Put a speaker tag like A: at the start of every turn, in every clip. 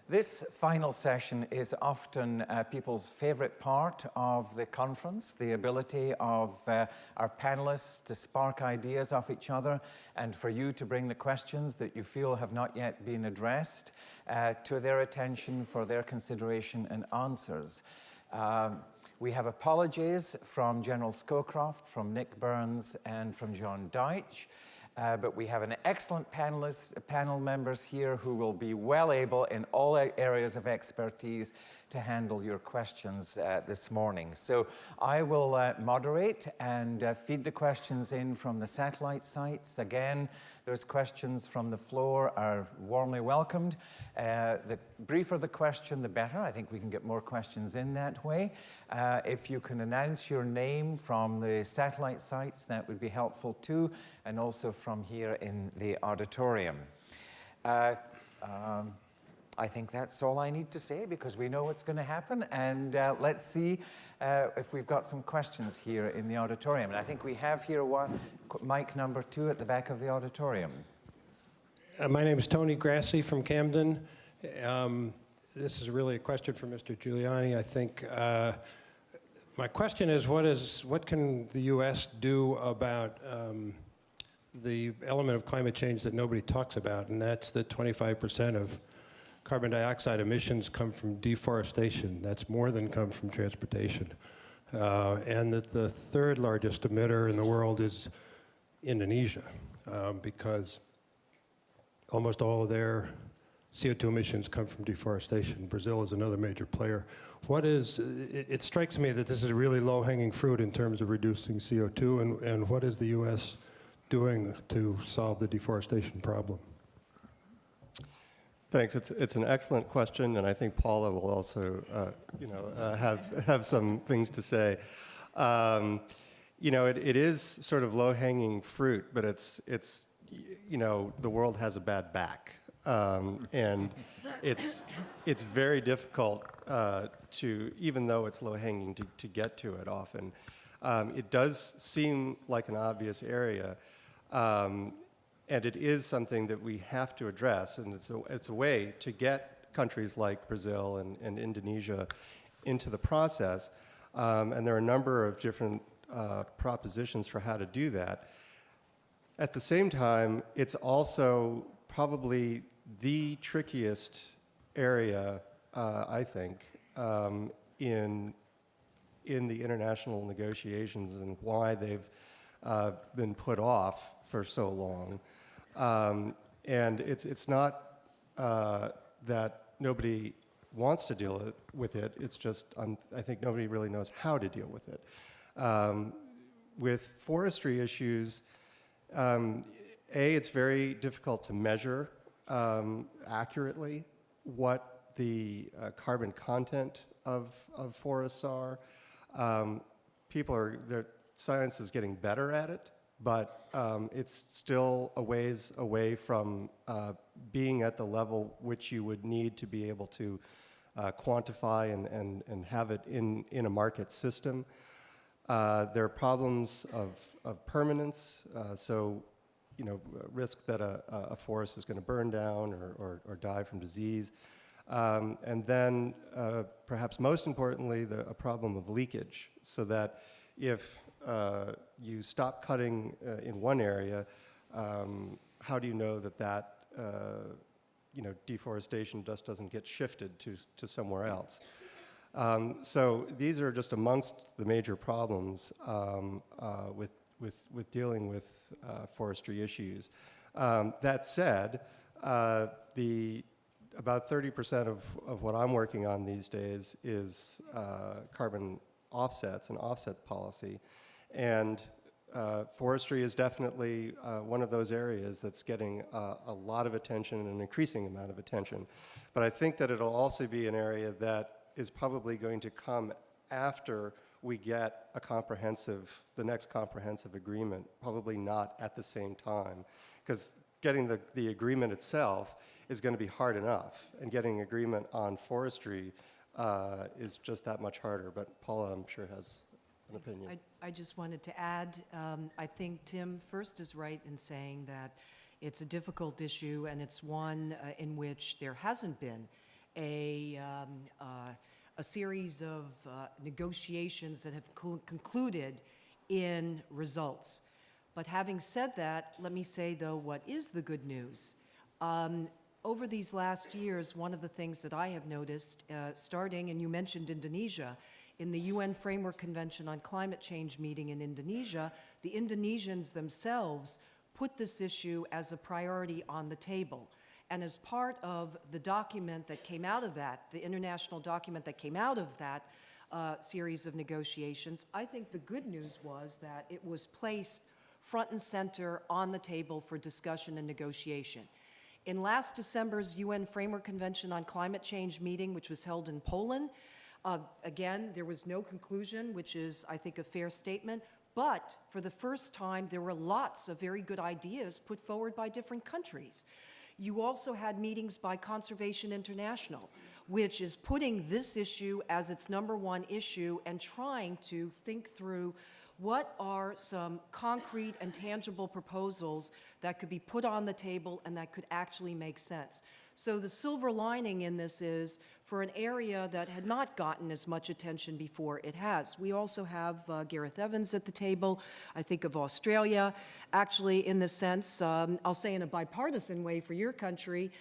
A: This final session is often people's favorite part of the conference, the ability of our panelists to spark ideas off each other and for you to bring the questions that you feel have not yet been addressed to their attention for their consideration and answers. We have apologies from General Scowcroft, from Nick Burns, and from John Deutsch. But we have an excellent panel members here who will be well able in all areas of expertise to handle your questions this morning. So I will moderate and feed the questions in from the satellite sites. Again, those questions from the floor are warmly welcomed. The briefer the question, the better. I think we can get more questions in that way. If you can announce your name from the satellite sites, that would be helpful too, and also from here in the auditorium. I think that's all I need to say because we know what's going to happen, and let's see if we've got some questions here in the auditorium. And I think we have here mic number 2 at the back of the auditorium.
B: My name is Tony Grassi from Camden. This is really a question for Mr. Giuliani, I think. My question is, what can the U.S. do about the element of climate change that nobody talks about, and that's that 25% of carbon dioxide emissions come from deforestation. That's more than come from transportation. And that the third largest emitter in the world is Indonesia, because almost all of their CO2 emissions come from deforestation. Brazil is another major player. It strikes me that this is really low-hanging fruit in terms of reducing CO2, and what is the U.S. doing to solve the deforestation problem?
C: Thanks. It's an excellent question, and I think Paula will also, have some things to say. It is sort of low-hanging fruit, but it's the world has a bad back, and it's very difficult to, even though it's low-hanging, to get to it often. It does seem like an obvious area. And it is something that we have to address, and it's a way to get countries like Brazil and Indonesia into the process. And there are a number of different propositions for how to do that. At the same time, it's also probably the trickiest area, I think, in the international negotiations and why they've been put off for so long. And it's not that nobody wants to deal with it, it's just I think nobody really knows how to deal with it. With forestry issues, it's very difficult to measure accurately what the carbon content of forests are. Science is getting better at it, but it's still a ways away from being at the level which you would need to be able to quantify and have it in a market system. There are problems of permanence, risk that a forest is going to burn down or die from disease. And then, perhaps most importantly, a problem of leakage, so that if you stop cutting in one area, how do you know that deforestation just doesn't get shifted to somewhere else? So these are just amongst the major problems with dealing with forestry issues. That said, about 30% of what I'm working on these days is carbon offsets and offset policy. And forestry is definitely one of those areas that's getting a lot of attention and an increasing amount of attention. But I think that it'll also be an area that is probably going to come after we get the next comprehensive agreement, probably not at the same time. Because getting the agreement itself is going to be hard enough, and getting agreement on forestry is just that much harder. But Paula, I'm sure, has an opinion.
D: I just wanted to add, I think Tim first is right in saying that it's a difficult issue, and it's one in which there hasn't been a series of negotiations that have concluded in results. But having said that, let me say, though, what is the good news? Over these last years, one of the things that I have noticed, starting, and you mentioned Indonesia, in the UN Framework Convention on Climate Change meeting in Indonesia, the Indonesians themselves put this issue as a priority on the table. And as part of the document that came out of that, the international document that came out of that series of negotiations, I think the good news was that it was placed front and center on the table for discussion and negotiation. In last December's UN Framework Convention on Climate Change meeting, which was held in Poland, again, there was no conclusion, which is, I think, a fair statement, but for the first time, there were lots of very good ideas put forward by different countries. You also had meetings by Conservation International, which is putting this issue as its #1 issue and trying to think through what are some concrete and tangible proposals that could be put on the table and that could actually make sense. So the silver lining in this is, for an area that had not gotten as much attention before, it has. We also have Gareth Evans at the table. I think of Australia. Actually, in the sense, I'll say in a bipartisan way for your country,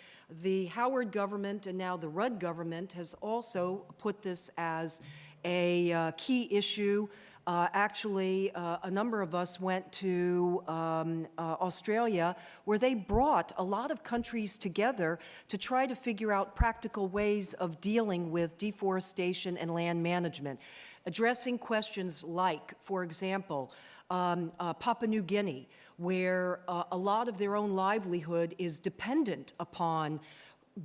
D: the Howard government and now the Rudd government has also put this as a key issue. Actually, a number of us went to Australia, where they brought a lot of countries together to try to figure out practical ways of dealing with deforestation and land management, addressing questions like, for example, Papua New Guinea, where a lot of their own livelihood is dependent upon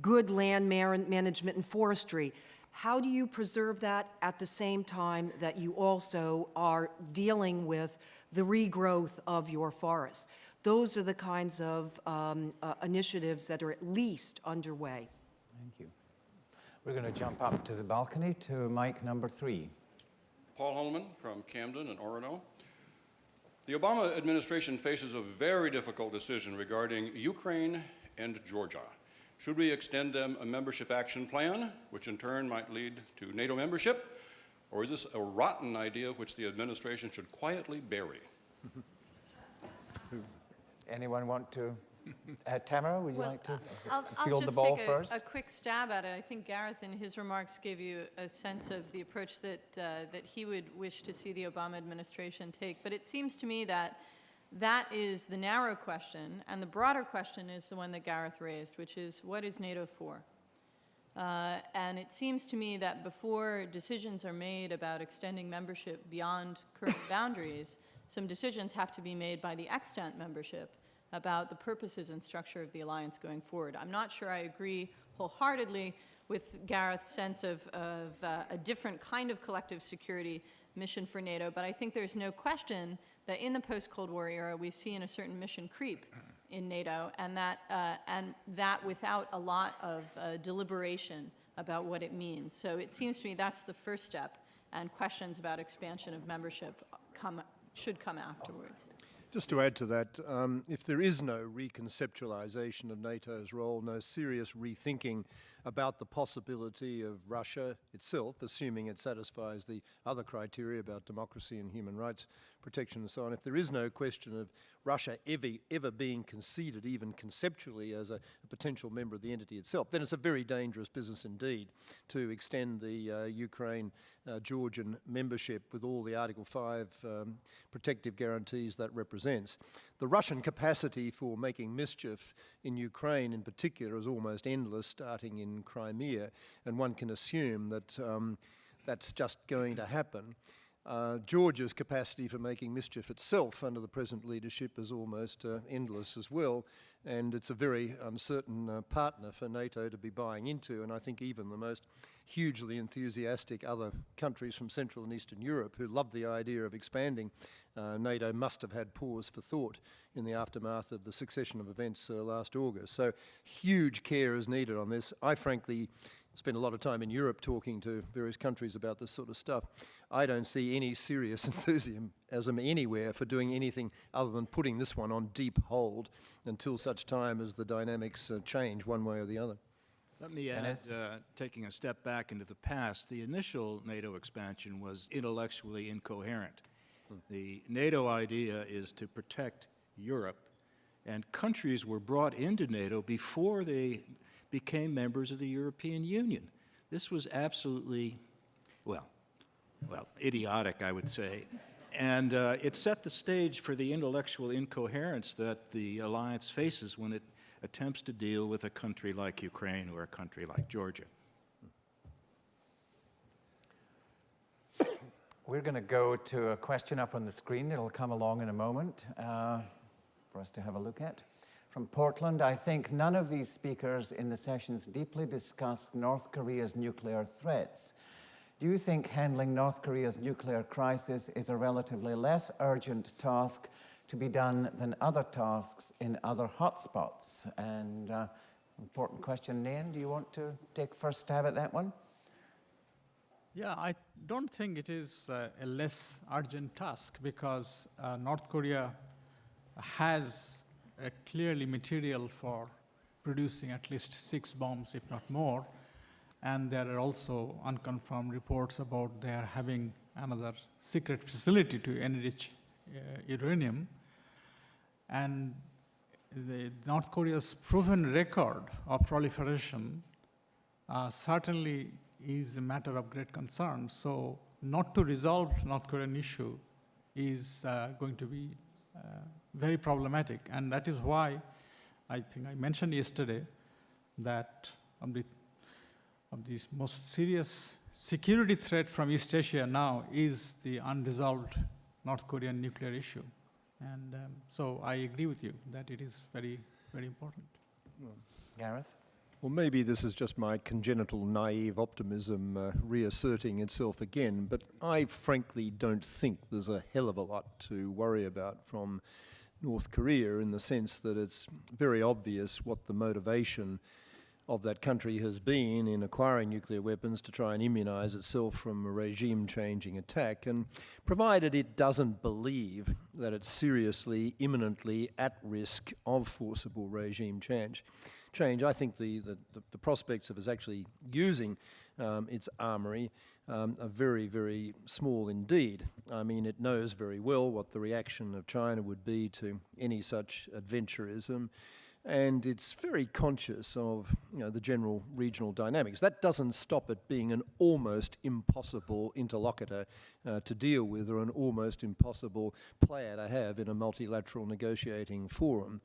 D: good land management and forestry. How do you preserve that at the same time that you also are dealing with the regrowth of your forests? Those are the kinds of initiatives that are at least underway.
A: Thank you. We're going to jump up to the balcony to mic number 3.
E: Paul Holman from Camden and Orono. The Obama administration faces a very difficult decision regarding Ukraine and Georgia. Should we extend them a membership action plan, which in turn might lead to NATO membership? Or is this a rotten idea which the administration should quietly bury?
A: Anyone want to? Tamara, would you like to
F: I'll
A: field the
F: just
A: ball
F: take
A: first?
F: a quick stab at it. I think Gareth, in his remarks, gave you a sense of the approach that he would wish to see the Obama administration take. But it seems to me that that is the narrow question, and the broader question is the one that Gareth raised, which is, what is NATO for? And it seems to me that before decisions are made about extending membership beyond current boundaries, some decisions have to be made by the extant membership about the purposes and structure of the alliance going forward. I'm not sure I agree wholeheartedly with Gareth's sense of a different kind of collective security mission for NATO, but I think there's no question that in the post-Cold War era, we've seen a certain mission creep in NATO, and that without a lot of deliberation about what it means. So it seems to me that's the first step, and questions about expansion of membership should come afterwards.
G: Just to add to that, if there is no reconceptualization of NATO's role, no serious rethinking about the possibility of Russia itself, assuming it satisfies the other criteria about democracy and human rights protection and so on, if there is no question of Russia ever being conceded, even conceptually, as a potential member of the entity itself, then it's a very dangerous business indeed to extend the Ukraine-Georgian membership with all the Article 5 protective guarantees that represents. The Russian capacity for making mischief in Ukraine in particular is almost endless, starting in Crimea, and one can assume that that's just going to happen. Georgia's capacity for making mischief itself under the present leadership is almost endless as well, and it's a very uncertain partner for NATO to be buying into, and I think even the most hugely enthusiastic other countries from Central and Eastern Europe who love the idea of expanding NATO must have had pause for thought in the aftermath of the succession of events last August. So huge care is needed on this. I frankly spent a lot of time in Europe talking to various countries about this sort of stuff. I don't see any serious enthusiasm anywhere for doing anything other than putting this one on deep hold until such time as the dynamics change one way or the other.
H: Let me add,
A: Dennis?
H: taking a step back into the past, the initial NATO expansion was intellectually incoherent. The NATO idea is to protect Europe, and countries were brought into NATO before they became members of the European Union. This was absolutely, well, idiotic, I would say. And it set the stage for the intellectual incoherence that the alliance faces when it attempts to deal with a country like Ukraine or a country like Georgia.
A: We're going to go to a question up on the screen. It'll come along in a moment for us to have a look at. From Portland, I think none of these speakers in the sessions deeply discussed North Korea's nuclear threats. Do you think handling North Korea's nuclear crisis is a relatively less urgent task to be done than other tasks in other hotspots? And important question, Diane, do you want to take first stab at that one?
I: Yeah, I don't think it is a less urgent task because North Korea has clearly material for producing at least 6 bombs, if not more. And there are also unconfirmed reports about their having another secret facility to enrich uranium. And North Korea's proven record of proliferation certainly is a matter of great concern. So not to resolve North Korean issue is going to be very problematic. And that is why I think I mentioned yesterday that of the most serious security threat from East Asia now is the unresolved North Korean nuclear issue. And so I agree with you that it is very, very important.
A: Gareth?
G: Well, maybe this is just my congenital naive optimism reasserting itself again, but I frankly don't think there's a hell of a lot to worry about from North Korea in the sense that it's very obvious what the motivation of that country has been in acquiring nuclear weapons to try and immunize itself from a regime-changing attack, and provided it doesn't believe that it's seriously, imminently at risk of forcible regime change, I think the prospects of us actually using its armory are very, very small indeed. I mean, it knows very well what the reaction of China would be to any such adventurism, and it's very conscious of the general regional dynamics. That doesn't stop it being an almost impossible interlocutor to deal with, or an almost impossible player to have in a multilateral negotiating forum.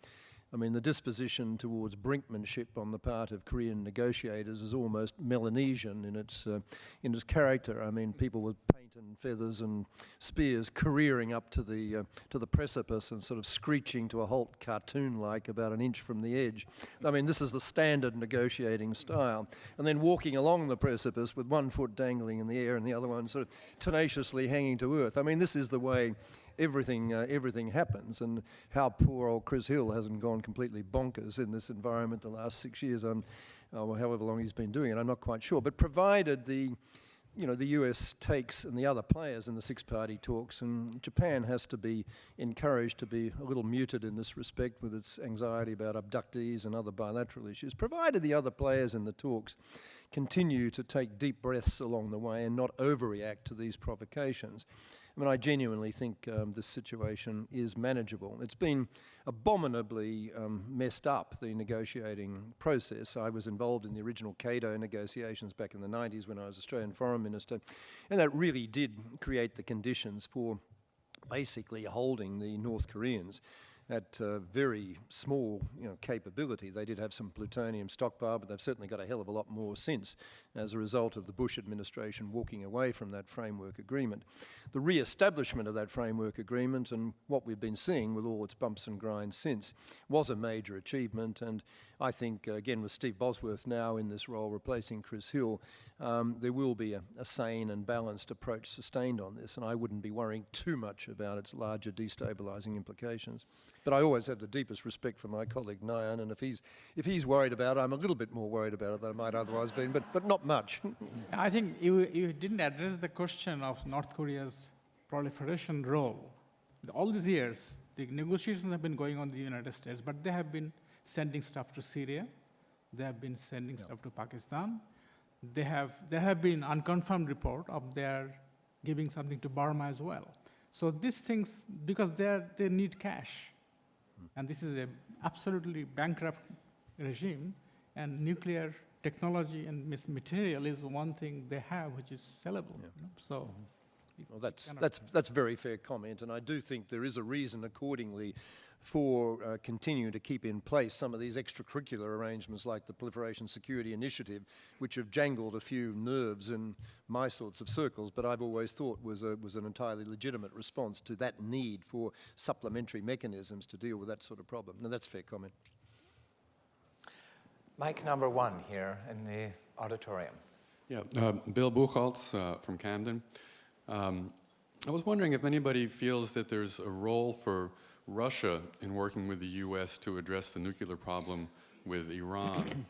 G: I mean, the disposition towards brinkmanship on the part of Korean negotiators is almost Melanesian in its character. I mean, people with paint and feathers and spears careering up to the precipice and sort of screeching to a halt, cartoon-like, about an inch from the edge. I mean, this is the standard negotiating style. And then walking along the precipice with one foot dangling in the air and the other one sort of tenaciously hanging to earth. I mean, this is the way everything happens, and how poor old Chris Hill hasn't gone completely bonkers in this environment the last 6 years, or however long he's been doing it, I'm not quite sure. But provided the US takes, and the other players in the 6-party talks, and Japan has to be encouraged to be a little muted in this respect with its anxiety about abductees and other bilateral issues, provided the other players in the talks continue to take deep breaths along the way and not overreact to these provocations. I mean, I genuinely think this situation is manageable. It's been abominably messed up, the negotiating process. I was involved in the original Cato negotiations back in the 90s when I was Australian Foreign Minister, and that really did create the conditions for basically holding the North Koreans at very small capability. They did have some plutonium stockpile, but they've certainly got a hell of a lot more since, as a result of the Bush administration walking away from that framework agreement. The re-establishment of that framework agreement, and what we've been seeing with all its bumps and grinds since, was a major achievement. And I think, again, with Steve Bosworth now in this role replacing Chris Hill, there will be a sane and balanced approach sustained on this, and I wouldn't be worrying too much about its larger destabilising implications. But I always have the deepest respect for my colleague Diane, and if he's worried about it, I'm a little bit more worried about it than I might otherwise been, but not much.
I: I think you didn't address the question of North Korea's proliferation role. All these years, the negotiations have been going on in the United States, but they have been sending stuff to Syria. They have been sending stuff to Pakistan. There have been unconfirmed report of their giving something to Burma as well. So these things, because they need cash, and this is an absolutely bankrupt regime, and nuclear technology and material is one thing they have which is sellable. You know? So.
G: Well, that's very fair comment, and I do think there is a reason accordingly for continuing to keep in place some of these extracurricular arrangements like the Proliferation Security Initiative, which have jangled a few nerves in my sorts of circles, but I've always thought was an entirely legitimate response to that need for supplementary mechanisms to deal with that sort of problem. Now, that's a fair comment.
A: Mic number 1 here in the auditorium.
J: Yeah, Bill Buchholz from Camden. I was wondering if anybody feels that there's a role for Russia in working with the U.S. to address the nuclear problem with Iran.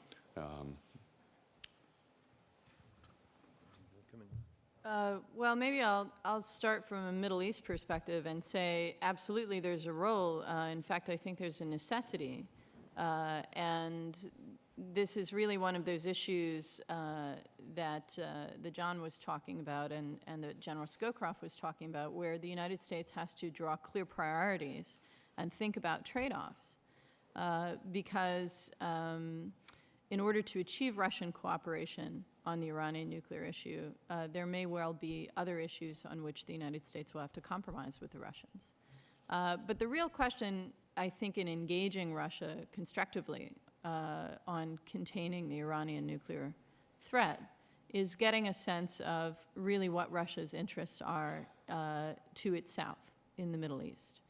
F: Well, maybe I'll start from a Middle East perspective and say absolutely there's a role. In fact, I think there's a necessity. And this is really one of those issues that John was talking about and that General Scowcroft was talking about, where the United States has to draw clear priorities and think about trade-offs. Because in order to achieve Russian cooperation on the Iranian nuclear issue, there may well be other issues on which the United States will have to compromise with the Russians. But the real question, I think, in engaging Russia constructively on containing the Iranian nuclear threat is getting a sense of really what Russia's interests are to its south in the Middle East.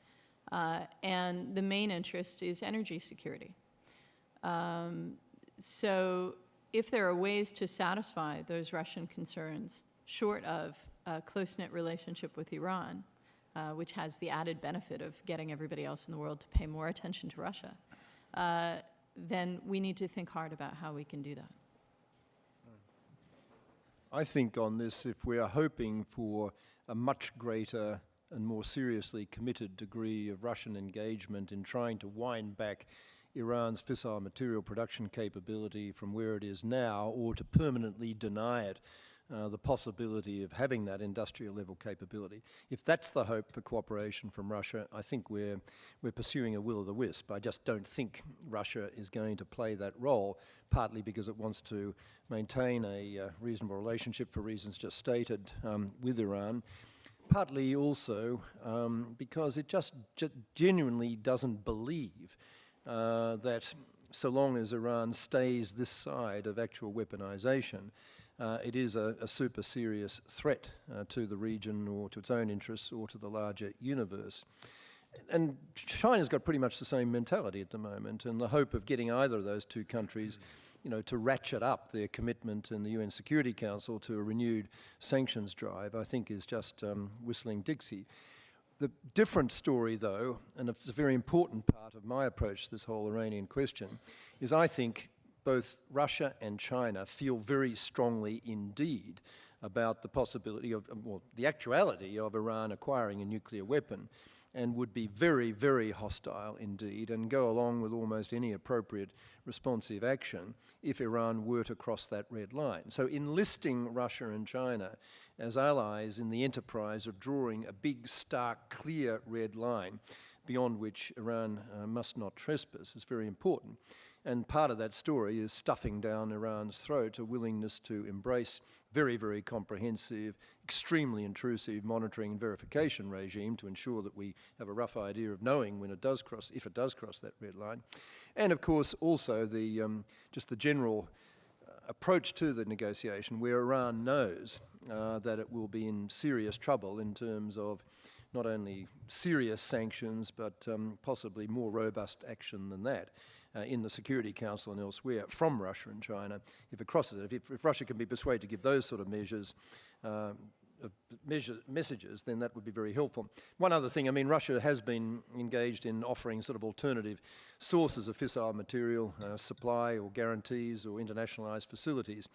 F: And the main interest is energy security. So if there are ways to satisfy those Russian concerns short of a close-knit relationship with Iran, which has the added benefit of getting everybody else in the world to pay more attention to Russia, then we need to think hard about how we can do that.
G: I think on this, if we are hoping for a much greater and more seriously committed degree of Russian engagement in trying to wind back Iran's fissile material production capability from where it is now, or to permanently deny it the possibility of having that industrial level capability. If that's the hope for cooperation from Russia, I think we're pursuing a will-o'-the-wisp. I just don't think Russia is going to play that role, partly because it wants to maintain a reasonable relationship for reasons just stated with Iran, partly also because it just genuinely doesn't believe that so long as Iran stays this side of actual weaponization, it is a super serious threat to the region or to its own interests or to the larger universe. And China's got pretty much the same mentality at the moment, and the hope of getting either of those two countries to ratchet up their commitment in the UN Security Council to a renewed sanctions drive, I think is just whistling Dixie. The different story, though, and it's a very important part of my approach to this whole Iranian question, is I think both Russia and China feel very strongly indeed about the possibility of, well, the actuality of Iran acquiring a nuclear weapon, and would be very, very hostile indeed and go along with almost any appropriate responsive action if Iran were to cross that red line. So enlisting Russia and China as allies in the enterprise of drawing a big, stark, clear red line beyond which Iran must not trespass is very important. And part of that story is stuffing down Iran's throat a willingness to embrace very, very comprehensive, extremely intrusive monitoring and verification regime to ensure that we have a rough idea of knowing when it does cross, if it does cross that red line. And of course also the just the general approach to the negotiation where Iran knows that it will be in serious trouble in terms of not only serious sanctions but possibly more robust action than that. In the Security Council and elsewhere from Russia and China, if it crosses it. If Russia can be persuaded to give those sort of messages, then that would be very helpful. One other thing, I mean, Russia has been engaged in offering sort of alternative sources of fissile material supply or guarantees or internationalized facilities.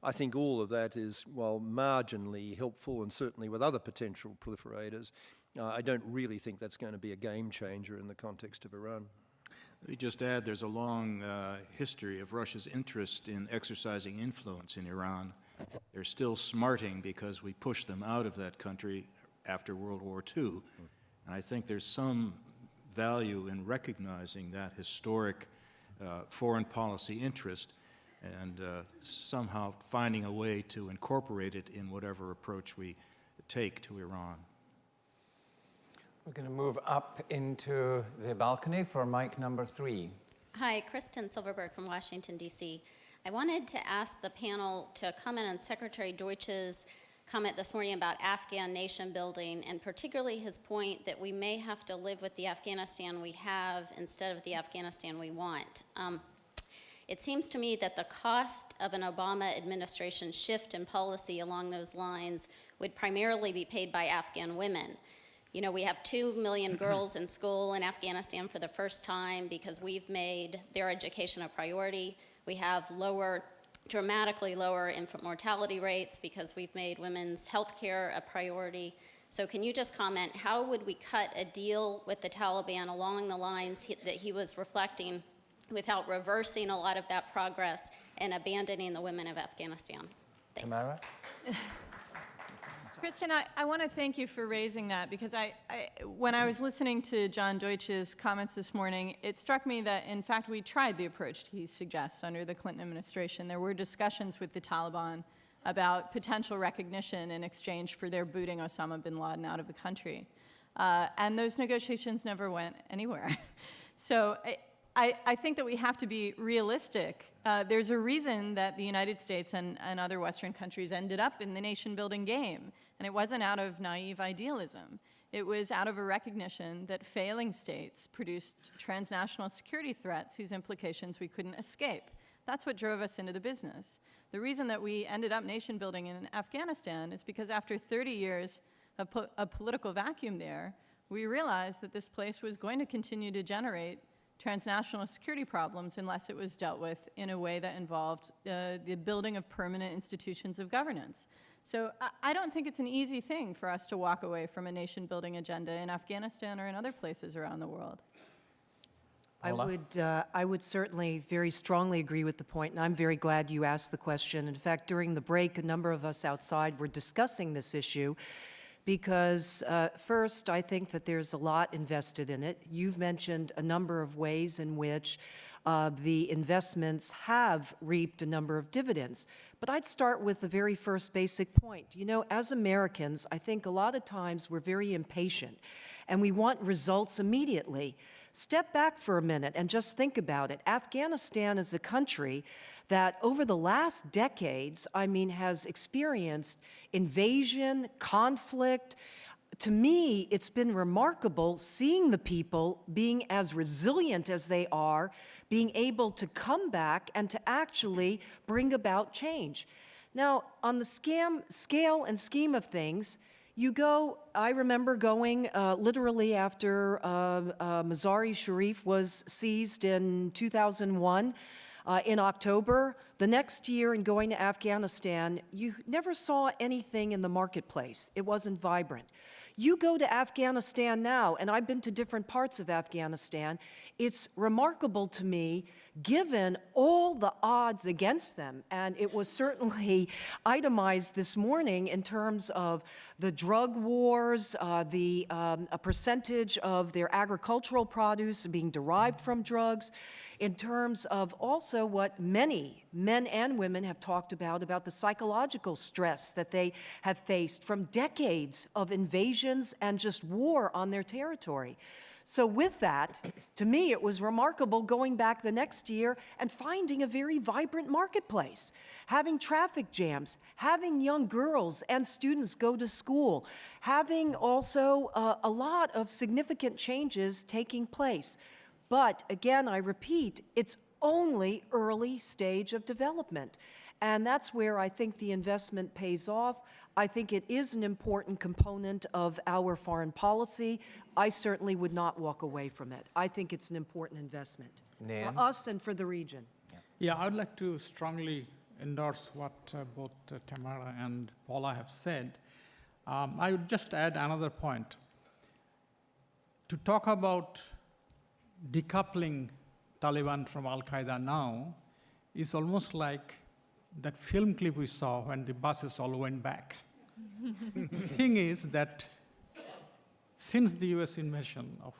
G: I think all of that is, while marginally helpful and certainly with other potential proliferators, I don't really think that's going to be a game changer in the context of Iran.
H: Let me just add, there's a long history of Russia's interest in exercising influence in Iran. They're still smarting because we pushed them out of that country after World War II. And I think there's some value in recognizing that historic foreign policy interest and somehow finding a way to incorporate it in whatever approach we take to Iran.
A: We're going to move up into the balcony for mic number 3.
K: Hi, Kristen Silverberg from Washington, D.C. I wanted to ask the panel to comment on Secretary Deutsch's comment this morning about Afghan nation building, and particularly his point that we may have to live with the Afghanistan we have instead of the Afghanistan we want. It seems to me that the cost of an Obama administration shift in policy along those lines would primarily be paid by Afghan women. You know, we have 2 million girls in school in Afghanistan for the first time because we've made their education a priority. We have dramatically lower infant mortality rates because we've made women's health care a priority. So can you just comment, how would we cut a deal with the Taliban along the lines that he was reflecting without reversing a lot of that progress and abandoning the women of Afghanistan? Thanks.
A: Tamara?
F: Kristen, I want to thank you for raising that, because when I was listening to John Deutsch's comments this morning, it struck me that, in fact, we tried the approach he suggests under the Clinton administration. There were discussions with the Taliban about potential recognition in exchange for their booting Osama bin Laden out of the country. And those negotiations never went anywhere. So I think that we have to be realistic. There's a reason that the United States and other Western countries ended up in the nation-building game. And it wasn't out of naive idealism. It was out of a recognition that failing states produced transnational security threats whose implications we couldn't escape. That's what drove us into the business. The reason that we ended up nation-building in Afghanistan is because after 30 years of a political vacuum there, we realized that this place was going to continue to generate transnational security problems unless it was dealt with in a way that involved the building of permanent institutions of governance. So I don't think it's an easy thing for us to walk away from a nation-building agenda in Afghanistan or in other places around the world.
D: I would certainly very strongly agree with the point, and I'm very glad you asked the question. In fact, during the break, a number of us outside were discussing this issue because, first, I think that there's a lot invested in it. You've mentioned a number of ways in which the investments have reaped a number of dividends. But I'd start with the very first basic point. You know, as Americans, I think a lot of times we're very impatient and we want results immediately. Step back for a minute and just think about it. Afghanistan is a country that over the last decades, has experienced invasion, conflict. To me, it's been remarkable seeing the people being as resilient as they are, being able to come back and to actually bring about change. Now, on the scale and scheme of things, I remember going literally after Mazar-i-Sharif was seized in 2001, in October, the next year, and going to Afghanistan, you never saw anything in the marketplace. It wasn't vibrant. You go to Afghanistan now, and I've been to different parts of Afghanistan, it's remarkable to me, given all the odds against them, and it was certainly itemized this morning in terms of the drug wars, a percentage of their agricultural produce being derived from drugs, in terms of also what many men and women have talked about the psychological stress that they have faced from decades of invasions and just war on their territory. So with that, to me, it was remarkable going back the next year and finding a very vibrant marketplace, having traffic jams, having young girls and students go to school, having also a lot of significant changes taking place. But again, I repeat, it's only early stage of development. And that's where I think the investment pays off. I think it is an important component of our foreign policy. I certainly would not walk away from it. I think it's an important investment for us and for the region.
I: Yeah, I would like to strongly endorse what both Tamara and Paula have said. I would just add another point. To talk about decoupling Taliban from Al-Qaeda now is almost like that film clip we saw when the buses all went back. The thing is that since the US invasion of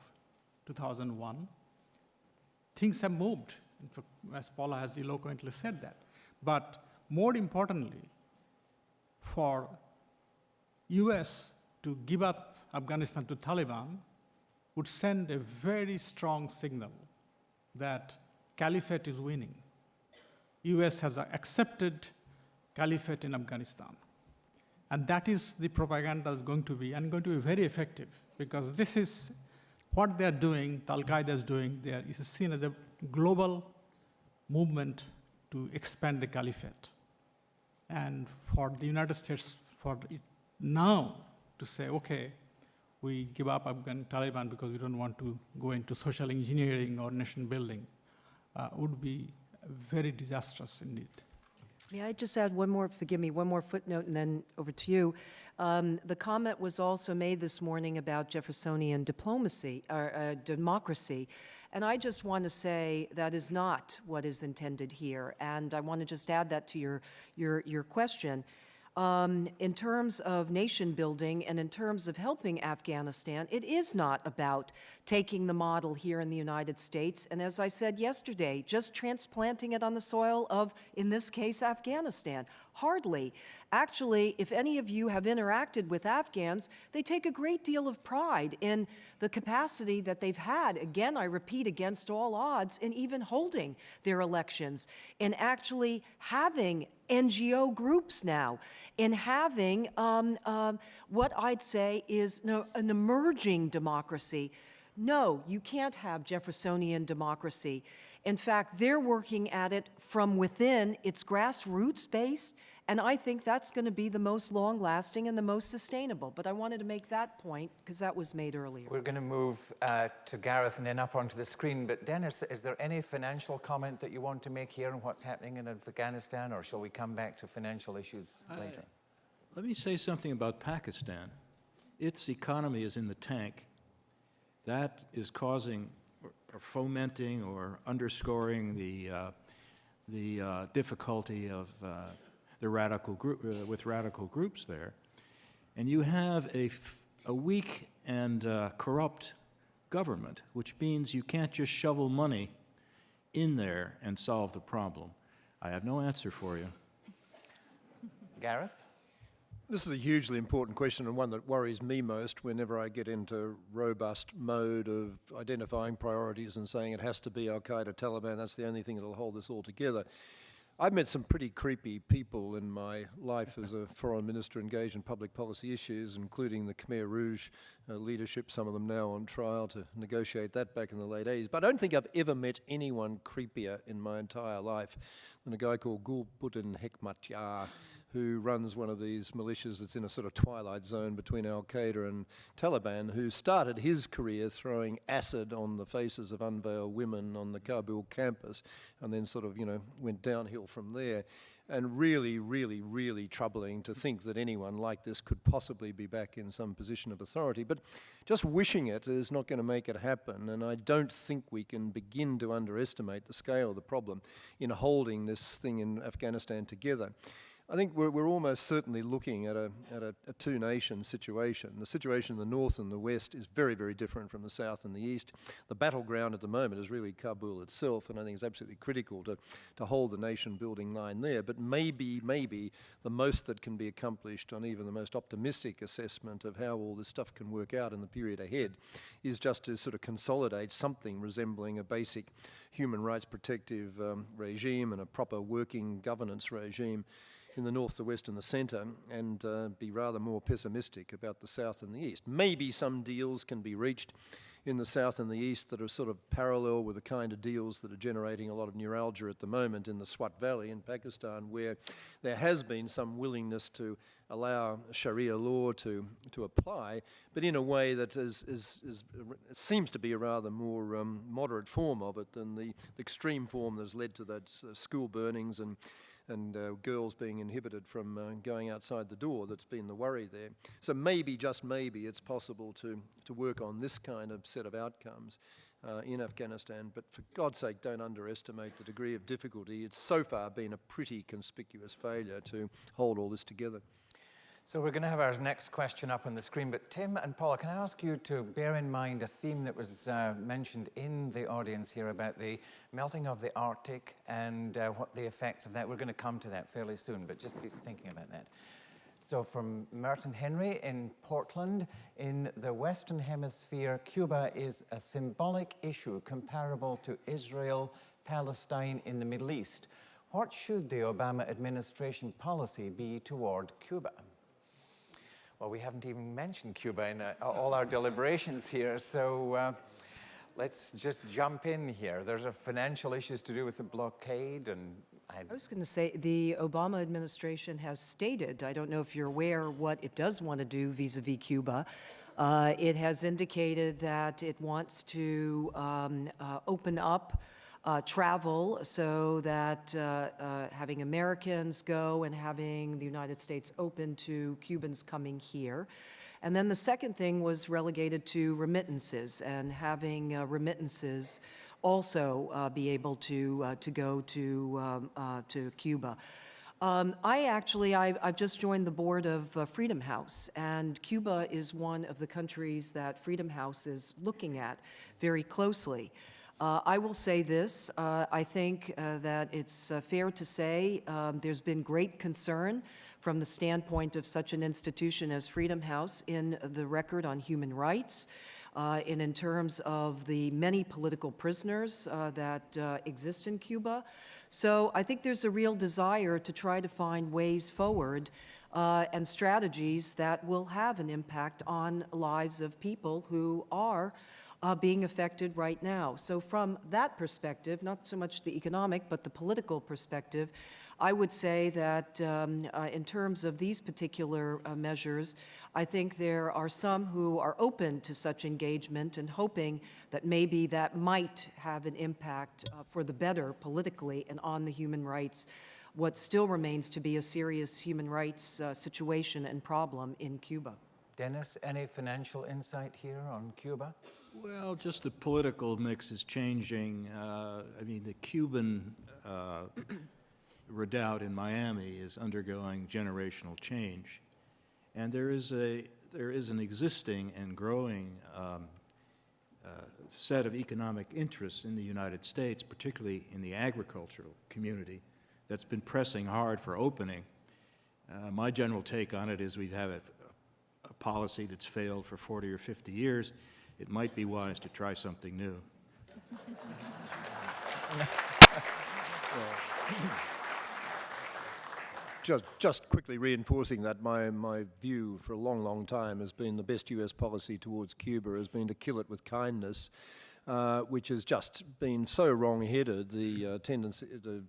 I: 2001, things have moved, in fact, as Paula has eloquently said that. But more importantly, for US to give up Afghanistan to Taliban would send a very strong signal that caliphate is winning. US has accepted caliphate in Afghanistan. And that is the propaganda is going to be, and going to be very effective, because this is what they're doing, Al-Qaeda is doing, is seen as a global movement to expand the caliphate. And for the United States, for it now to say, okay, we give up Taliban because we don't want to go into social engineering or nation building, would be very disastrous indeed.
D: May I just add one more, forgive me, one more footnote and then over to you. The comment was also made this morning about Jeffersonian diplomacy, or democracy. And I just want to say that is not what is intended here. And I want to just add that to your question. In terms of nation building and in terms of helping Afghanistan, it is not about taking the model here in the United States and, as I said yesterday, just transplanting it on the soil of, in this case, Afghanistan. Hardly. Actually, if any of you have interacted with Afghans, they take a great deal of pride in the capacity that they've had, again, I repeat, against all odds, in even holding their elections, in actually having NGO groups now, in having what I'd say is an emerging democracy. No, you can't have Jeffersonian democracy. In fact, they're working at it from within. It's grassroots-based, and I think that's going to be the most long-lasting and the most sustainable. But I wanted to make that point because that was made earlier.
A: We're going to move to Gareth and then up onto the screen. But Dennis, is there any financial comment that you want to make here on what's happening in Afghanistan, or shall we come back to financial issues later?
H: Let me say something about Pakistan. Its economy is in the tank. That is causing or fomenting or underscoring the difficulty of the radical group with radical groups there, and you have a weak and corrupt government, which means you can't just shovel money in there and solve the problem. I have no answer for you.
A: Gareth?
G: This is a hugely important question, and one that worries me most whenever I get into robust mode of identifying priorities and saying it has to be Al-Qaeda, Taliban, that's the only thing that will hold this all together. I've met some pretty creepy people in my life as a foreign minister engaged in public policy issues, including the Khmer Rouge leadership, some of them now on trial to negotiate that back in the late 80s. But I don't think I've ever met anyone creepier in my entire life than a guy called Gulbuddin Hekmatyar, who runs one of these militias that's in a sort of twilight zone between Al-Qaeda and Taliban, who started his career throwing acid on the faces of unveiled women on the Kabul campus, and then sort of, went downhill from there. And really, really, really troubling to think that anyone like this could possibly be back in some position of authority. But just wishing it is not going to make it happen, and I don't think we can begin to underestimate the scale of the problem in holding this thing in Afghanistan together. I think we're almost certainly looking at a two-nation situation. The situation in the north and the west is very, very different from the south and the east. The battleground at the moment is really Kabul itself, and I think it's absolutely critical to hold the nation-building line there. But maybe the most that can be accomplished on even the most optimistic assessment of how all this stuff can work out in the period ahead is just to sort of consolidate something resembling a basic human rights protective regime and a proper working governance regime in the north, the west and the centre, and be rather more pessimistic about the south and the east. Maybe some deals can be reached in the south and the east that are sort of parallel with the kind of deals that are generating a lot of neuralgia at the moment in the Swat Valley in Pakistan, where there has been some willingness to allow Sharia law to apply, but in a way that seems to be a rather more moderate form of it than the extreme form that's led to that school burnings and girls being inhibited from going outside the door. That's been the worry there. So maybe, just maybe, it's possible to work on this kind of set of outcomes in Afghanistan, but for God's sake, don't underestimate the degree of difficulty. It's so far been a pretty conspicuous failure to hold all this together.
A: So we're going to have our next question up on the screen, but Tim and Paula, can I ask you to bear in mind a theme that was mentioned in the audience here about the melting of the Arctic and what the effects of that. We're going to come to that fairly soon, but just be thinking about that. So from Merton Henry in Portland, in the Western Hemisphere, Cuba is a symbolic issue comparable to Israel, Palestine in the Middle East. What should the Obama administration policy be toward Cuba? Well, we haven't even mentioned Cuba in all our deliberations here, so let's just jump in here. There's financial issues to do with the blockade, and
D: I was going to say, the Obama administration has stated, I don't know if you're aware what it does want to do vis-a-vis Cuba. It has indicated that it wants to open up travel so that having Americans go and having the United States open to Cubans coming here. And then the second thing was relegated to remittances and having remittances also be able to go to Cuba. I've just joined the board of Freedom House, and Cuba is one of the countries that Freedom House is looking at very closely. I will say this, I think that it's fair to say there's been great concern from the standpoint of such an institution as Freedom House in the record on human rights, and in terms of the many political prisoners that exist in Cuba. So I think there's a real desire to try to find ways forward and strategies that will have an impact on lives of people who are being affected right now. So from that perspective, not so much the economic, but the political perspective, I would say that in terms of these particular measures, I think there are some who are open to such engagement and hoping that maybe that might have an impact for the better politically and on the human rights, what still remains to be a serious human rights situation and problem in Cuba.
A: Dennis, any financial insight here on Cuba?
H: Well, just the political mix is changing. I mean, the Cuban redoubt in Miami is undergoing generational change, and there is an existing and growing set of economic interests in the United States, particularly in the agricultural community, that's been pressing hard for opening. My general take on it is we have a policy that's failed for 40 or 50 years. It might be wise to try something new.
G: Just quickly reinforcing that, my view for a long, long time has been the best US policy towards Cuba has been to kill it with kindness, which has just been so wrong-headed, the tendency, the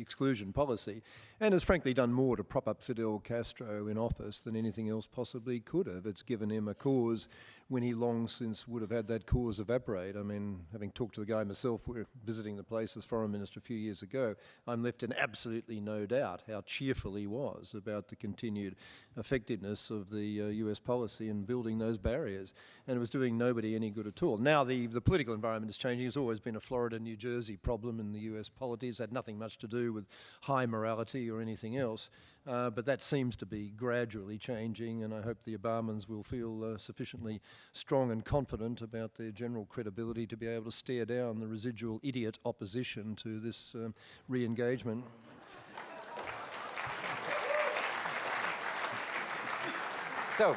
G: exclusion policy, and has frankly done more to prop up Fidel Castro in office than anything else possibly could have. It's given him a cause when he long since would have had that cause evaporate. I mean, having talked to the guy myself, we were visiting the place as foreign minister a few years ago, I'm left in absolutely no doubt how cheerful he was about the continued effectiveness of the US policy in building those barriers, and it was doing nobody any good at all. Now the political environment is changing. It's always been a Florida, New Jersey problem in the US politics. It had nothing much to do with high morality or anything else, but that seems to be gradually changing, and I hope the Obamans will feel sufficiently strong and confident about their general credibility to be able to stare down the residual idiot opposition to this re-engagement.
A: So,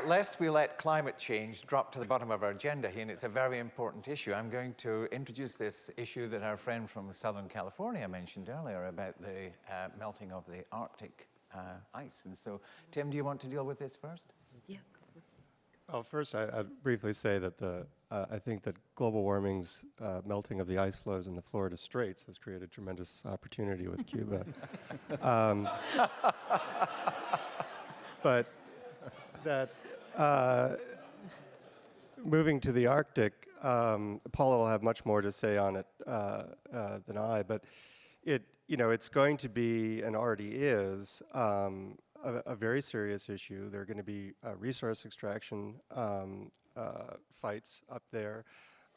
A: lest we let climate change drop to the bottom of our agenda here, and it's a very important issue, I'm going to introduce this issue that our friend from Southern California mentioned earlier about the melting of the Arctic ice. And so, Tim, do you want to deal with this first?
D: Yeah.
C: Well, first, I'd briefly say that I think that global warming's melting of the ice floes in the Florida Straits has created tremendous opportunity with Cuba. But that moving to the Arctic, Paula will have much more to say on it than I, but it's going to be, and already is, a very serious issue. There are going to be resource extraction fights up there.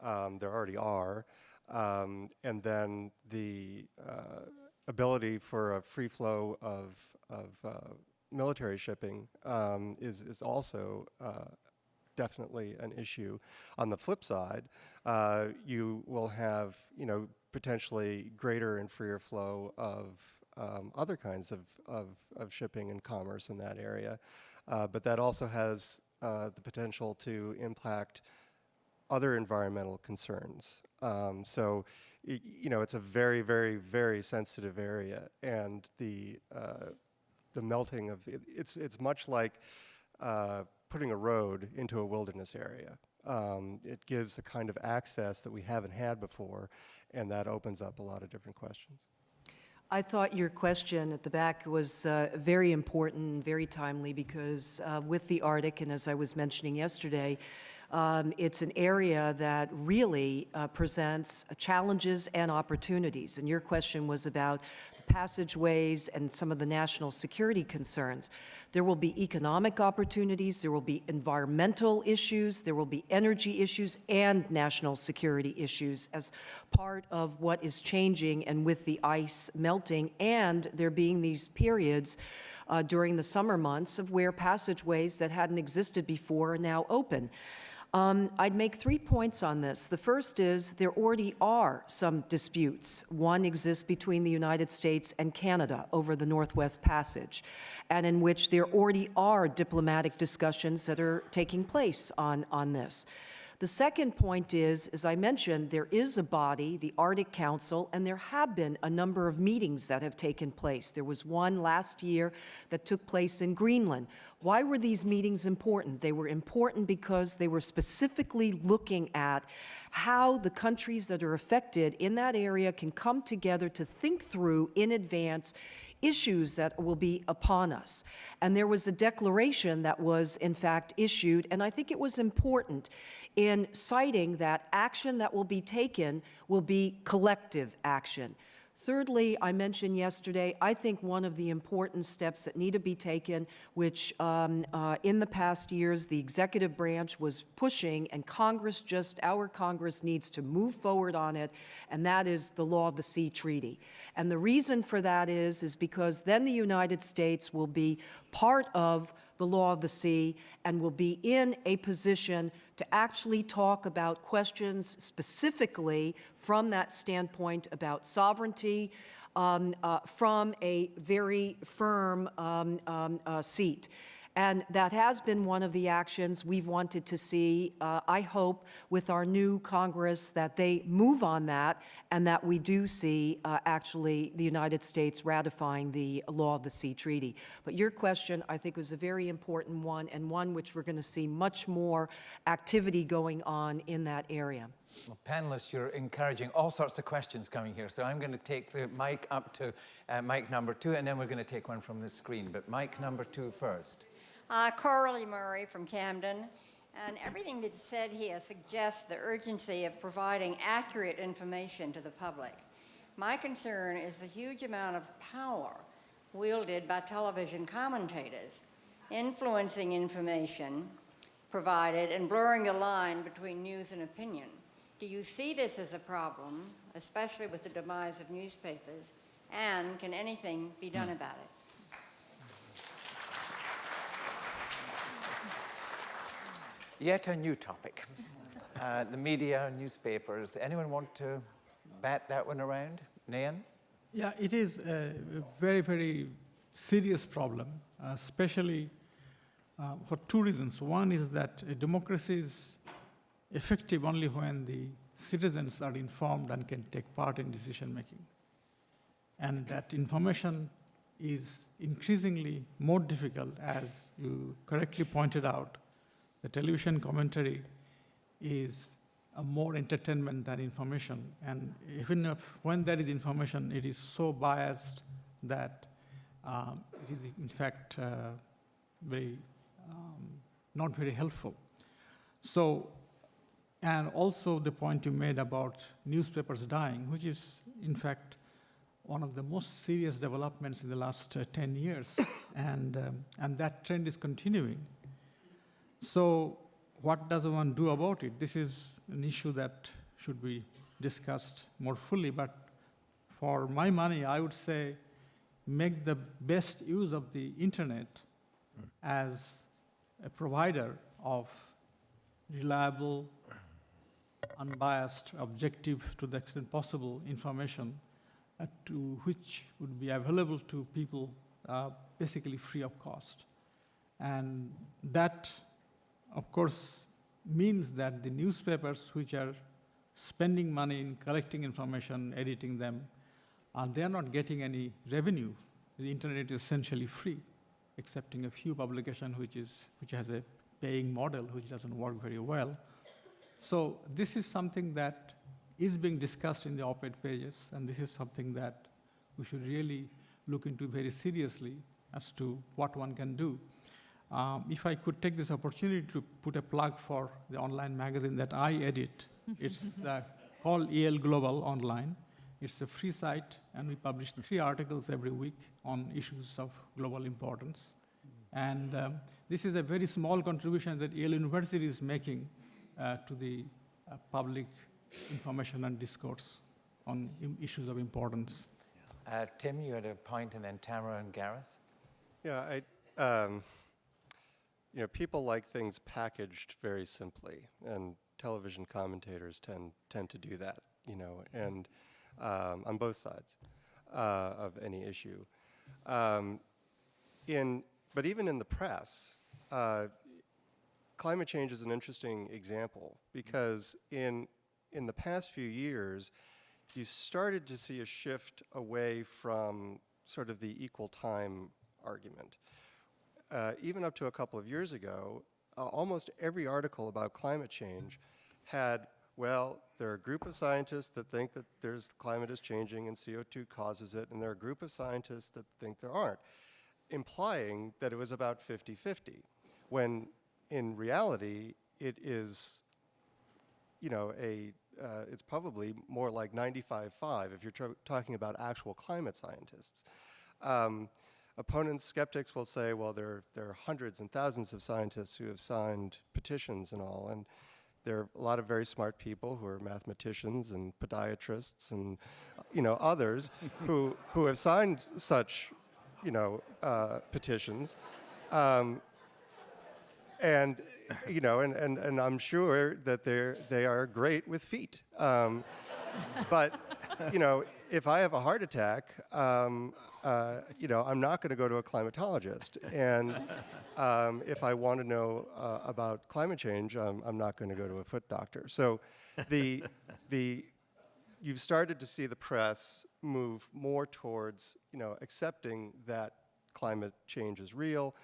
C: There already are. And then the ability for a free flow of military shipping is also definitely an issue. On the flip side, you will have, potentially greater and freer flow of other kinds of shipping and commerce in that area. But that also has the potential to impact other environmental concerns. So, it's a very, very, very sensitive area, and the melting of it's much like putting a road into a wilderness area. It gives a kind of access that we haven't had before, and that opens up a lot of different questions.
D: I thought your question at the back was very important and very timely because with the Arctic, and as I was mentioning yesterday, it's an area that really presents challenges and opportunities. And your question was about passageways and some of the national security concerns. There will be economic opportunities, there will be environmental issues, there will be energy issues and national security issues as part of what is changing and with the ice melting and there being these periods during the summer months of where passageways that hadn't existed before are now open. I'd make 3 points on this. The first is there already are some disputes. One exists between the United States and Canada over the Northwest Passage, and in which there already are diplomatic discussions that are taking place on this. The second point is, as I mentioned, there is a body, the Arctic Council, and there have been a number of meetings that have taken place. There was one last year that took place in Greenland. Why were these meetings important? They were important because they were specifically looking at how the countries that are affected in that area can come together to think through in advance issues that will be upon us. And there was a declaration that was, in fact, issued, and I think it was important in citing that action that will be taken will be collective action. Thirdly, I mentioned yesterday, I think one of the important steps that need to be taken, which in the past years the executive branch was pushing, and our Congress needs to move forward on it, and that is the Law of the Sea Treaty. And the reason for that is because then the United States will be part of the Law of the Sea and will be in a position to actually talk about questions specifically from that standpoint about sovereignty from a very firm seat. And that has been one of the actions we've wanted to see. I hope with our new Congress that they move on that and that we do see actually the United States ratifying the Law of the Sea Treaty. But your question, I think, was a very important one and one which we're going to see much more activity going on in that area.
A: Well, panelists, you're encouraging all sorts of questions coming here. So I'm going to take the mic up to mic number 2, and then we're going to take one from the screen. But mic number 2 first.
L: Coralie Murray from Camden, and everything that's said here suggests the urgency of providing accurate information to the public. My concern is the huge amount of power wielded by television commentators, influencing information provided and blurring the line between news and opinion. Do you see this as a problem, especially with the demise of newspapers, and can anything be done about it?
A: Yet a new topic. The media, newspapers. Anyone want to bat that one around? Diane?
I: Yeah, it is a very, very serious problem, especially for 2 reasons. One is that a democracy is effective only when the citizens are informed and can take part in decision making. And that information is increasingly more difficult, as you correctly pointed out. The television commentary is more entertainment than information, and even when there is information, it is so biased that it is in fact not very helpful. So, and also the point you made about newspapers dying, which is in fact one of the most serious developments in the last 10 years, and that trend is continuing. So what does one do about it? This is an issue that should be discussed more fully, but for my money, I would say make the best use of the internet as a provider of reliable, unbiased, objective, to the extent possible, information to which would be available to people basically free of cost. And that, of course, means that the newspapers which are spending money in collecting information, editing them, they are not getting any revenue. The internet is essentially free, excepting a few publications which has a paying model, which doesn't work very well. So this is something that is being discussed in the op-ed pages, and this is something that we should really look into very seriously as to what one can do. If I could take this opportunity to put a plug for the online magazine that I edit, it's called EL Global Online. It's a free site, and we publish 3 articles every week on issues of global importance. And this is a very small contribution that Yale University is making to the public information and discourse on issues of importance.
A: Tim, you had a point, and then Tamara and Gareth.
C: Yeah, people like things packaged very simply, and television commentators tend to do that, and on both sides of any issue. But even in the press, climate change is an interesting example, because in the past few years, you started to see a shift away from sort of the equal time argument. Even up to a couple of years ago, almost every article about climate change had, well, there are a group of scientists that think that climate is changing and CO2 causes it, and there are a group of scientists that think there aren't, implying that it was about 50-50, when in reality it is, it's probably more like 95-5 if you're talking about actual climate scientists. Opponents, skeptics will say, well, there are hundreds and thousands of scientists who have signed petitions and all, and there are a lot of very smart people who are mathematicians and podiatrists and others who have signed such petitions, and I'm sure that they are great with feet. But if I have a heart attack, I'm not going to go to a climatologist. And if I want to know about climate change, I'm not going to go to a foot doctor. So you've started to see the press move more towards accepting that climate change is real,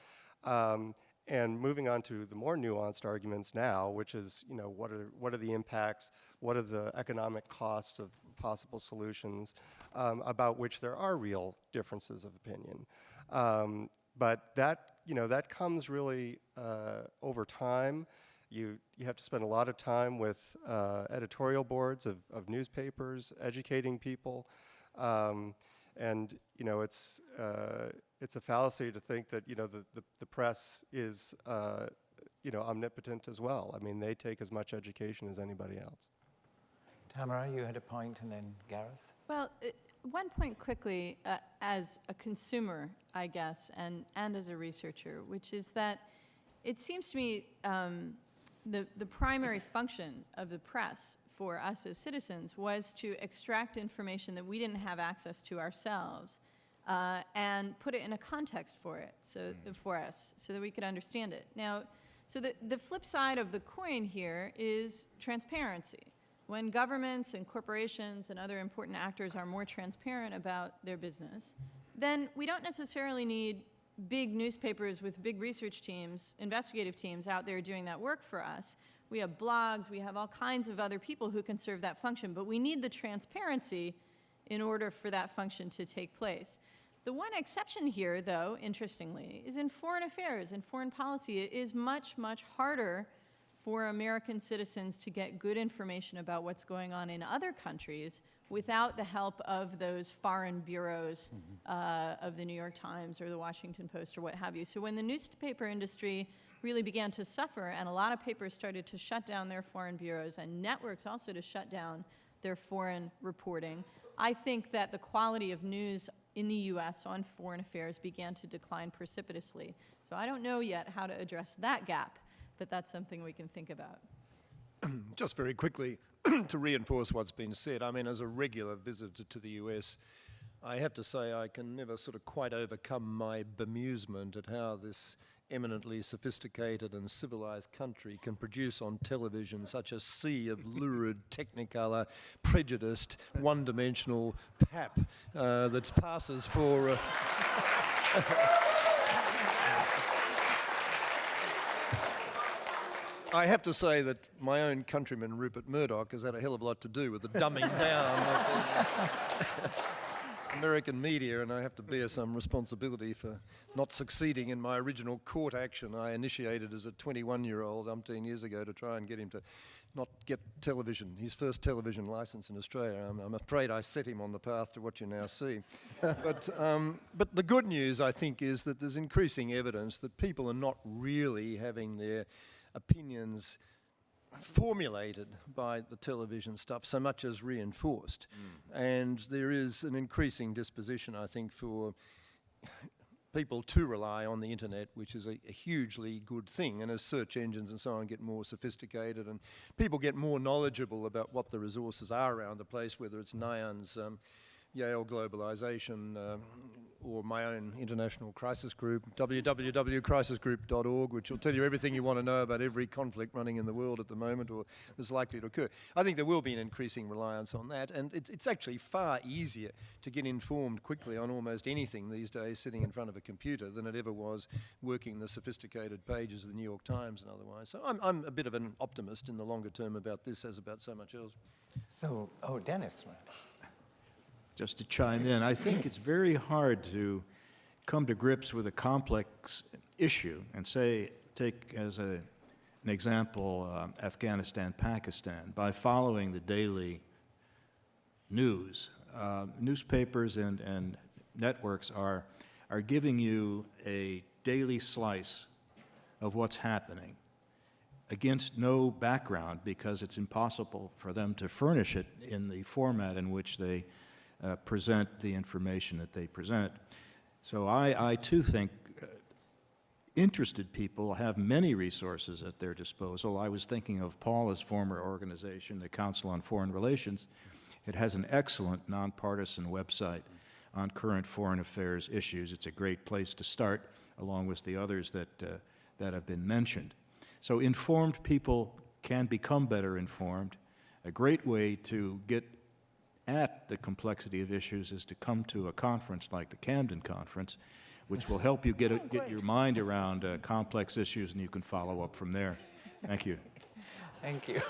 C: and moving on to the more nuanced arguments now, which is what are the impacts, what are the economic costs of possible solutions, about which there are real differences of opinion. But that comes really over time. You have to spend a lot of time with editorial boards of newspapers, educating people, and it's a fallacy to think that the press is omnipotent as well. I mean, they take as much education as anybody else.
A: Tamara, you had a point, and then Gareth.
F: Well, one point quickly, as a consumer, I guess, and as a researcher, which is that it seems to me the primary function of the press for us as citizens was to extract information that we didn't have access to ourselves and put it in a context for us so that we could understand it. Now, so the flip side of the coin here is transparency. When governments and corporations and other important actors are more transparent about their business, then we don't necessarily need big newspapers with big research teams, investigative teams out there doing that work for us. We have blogs, we have all kinds of other people who can serve that function, but we need the transparency in order for that function to take place. The one exception here, though, interestingly, is in foreign affairs and foreign policy. It is much, much harder for American citizens to get good information about what's going on in other countries without the help of those foreign bureaus of the New York Times or the Washington Post or what have you. So when the newspaper industry really began to suffer and a lot of papers started to shut down their foreign bureaus and networks also to shut down their foreign reporting, I think that the quality of news in the U.S. on foreign affairs began to decline precipitously. So I don't know yet how to address that gap, but that's something we can think about.
G: Just very quickly, to reinforce what's been said, I mean, as a regular visitor to the US, I have to say I can never sort of quite overcome my bemusement at how this eminently sophisticated and civilized country can produce on television such a sea of lurid, technicolor, prejudiced, one-dimensional pap that passes for... I have to say that my own countryman, Rupert Murdoch, has had a hell of a lot to do with the dumbing down of the American media, and I have to bear some responsibility for not succeeding in my original court action I initiated as a 21-year-old umpteen years ago to try and get him to not get television, his first television license in Australia. I'm afraid I set him on the path to what you now see. But the good news, I think, is that there's increasing evidence that people are not really having their opinions formulated by the television stuff so much as reinforced. And there is an increasing disposition, I think, for people to rely on the internet, which is a hugely good thing. And as search engines and so on get more sophisticated and people get more knowledgeable about what the resources are around the place, whether it's Nyan's Yale Globalization or my own international crisis group, www.crisisgroup.org, which will tell you everything you want to know about every conflict running in the world at the moment or is likely to occur. I think there will be an increasing reliance on that, and it's actually far easier to get informed quickly on almost anything these days sitting in front of a computer than it ever was working the sophisticated pages of the New York Times and otherwise. So I'm a bit of an optimist in the longer term about this as about so much else.
A: So, Dennis.
H: Just to chime in, I think it's very hard to come to grips with a complex issue and say, take as an example Afghanistan, Pakistan. By following the daily news, newspapers and networks are giving you a daily slice of what's happening against no background because it's impossible for them to furnish it in the format in which they present the information that they present. So I too think interested people have many resources at their disposal. I was thinking of Paula's former organization, the Council on Foreign Relations. It has an excellent nonpartisan website on current foreign affairs issues. It's a great place to start, along with the others that have been mentioned. So informed people can become better informed. A great way to get at the complexity of issues is to come to a conference like the Camden Conference, which will help you get your mind around complex issues, and you can follow up from there. Thank you.
A: Thank you.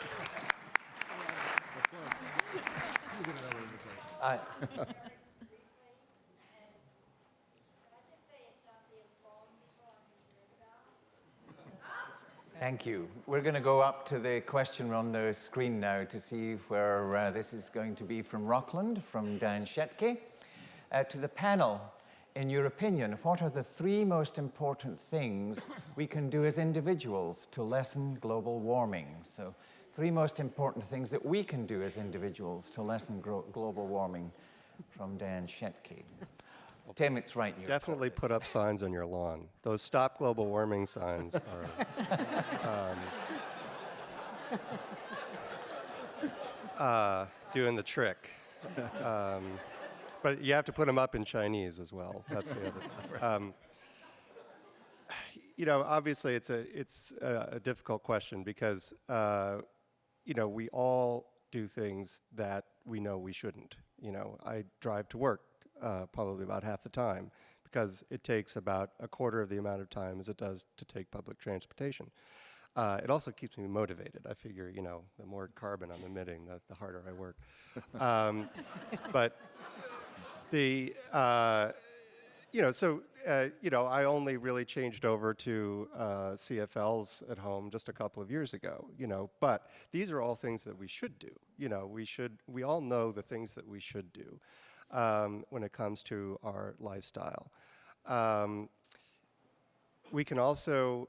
A: Thank you. We're going to go up to the question on the screen now to see where this is going to be from Rockland, from Diane Schetky. To the panel, in your opinion, what are the 3 most important things we can do as individuals to lessen global warming? So 3 most important things that we can do as individuals to lessen global warming, from Diane Schetky. Tim, it's right.
C: Definitely put up signs on your lawn. Those stop global warming signs are doing the trick. But you have to put them up in Chinese as well. That's the other. Obviously it's a difficult question because we all do things that we know we shouldn't. I drive to work probably about half the time because it takes about a quarter of the amount of time as it does to take public transportation. It also keeps me motivated. I figure, the more carbon I'm emitting, the harder I work. But so you know, I only really changed over to CFLs at home just a couple of years ago, you know, but these are all things that we should do. You know, we all know the things that we should do when it comes to our lifestyle. We can also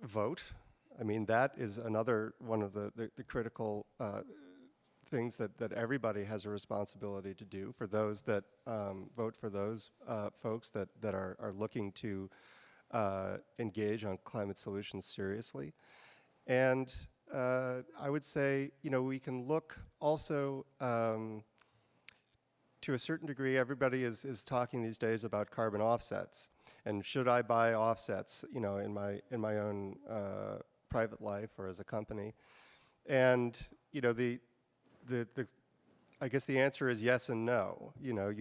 C: vote. I mean, that is another one of the critical things that everybody has a responsibility to do. For those that vote for those folks that are looking to engage on climate solutions seriously. And I would say, you know, we can look also to a certain degree. Everybody is talking these days about carbon offsets, and should I buy offsets, you know, in my own private life or as a company. And you know, I guess the answer is yes and no. You know,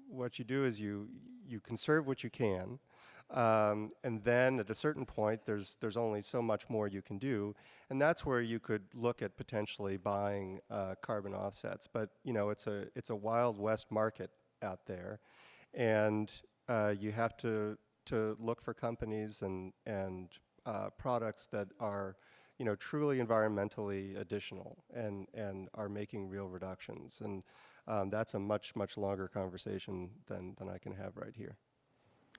C: what you do is you conserve what you can, and then at a certain point there's only so much more you can do, and that's where you could look at potentially buying carbon offsets. But you know, it's a wild west market out there, and you have to look for companies and products that are, you know, truly environmentally additional and are making real reductions. And that's a much longer conversation than I can have right here.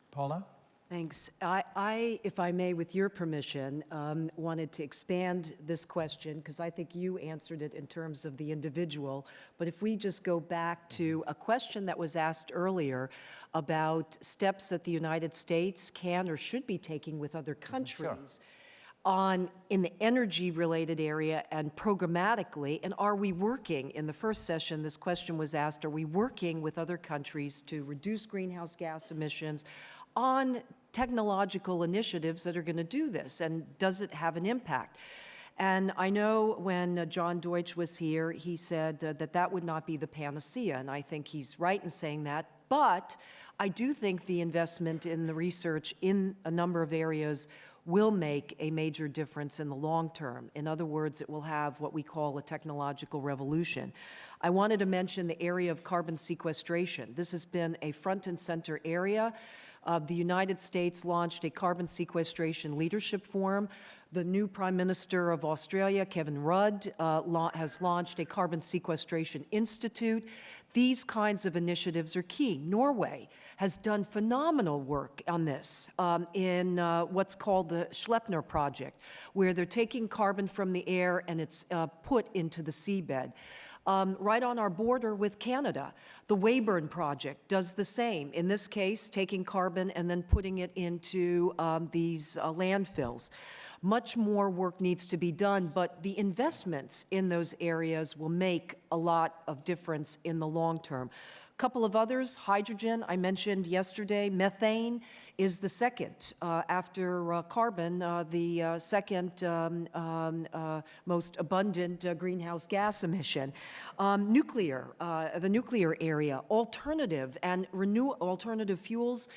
A: Paula?
D: Thanks. I, if I may, with your permission, wanted to expand this question because I think you answered it in terms of the individual. But if we just go back to a question that was asked earlier about steps that the United States can or should be taking with other countries in the energy-related area and programmatically, and are we working, in the first session this question was asked, are we working with other countries to reduce greenhouse gas emissions on technological initiatives that are going to do this, and does it have an impact? And I know when John Deutsch was here, he said that would not be the panacea, and I think he's right in saying that, but I do think the investment in the research in a number of areas will make a major difference in the long term. In other words, it will have what we call a technological revolution. I wanted to mention the area of carbon sequestration. This has been a front and center area. The United States launched a carbon sequestration leadership forum. The new Prime Minister of Australia, Kevin Rudd, has launched a carbon sequestration institute. These kinds of initiatives are key. Norway has done phenomenal work on this in what's called the Schleppner Project, where they're taking carbon from the air and it's put into the seabed. Right on our border with Canada, the Weyburn Project does the same. In this case, taking carbon and then putting it into these landfills. Much more work needs to be done, but the investments in those areas will make a lot of difference in the long term. A couple of others, hydrogen, I mentioned yesterday. Methane is the second, after carbon, the second most abundant greenhouse gas emission. Nuclear, the nuclear area, alternative fuels,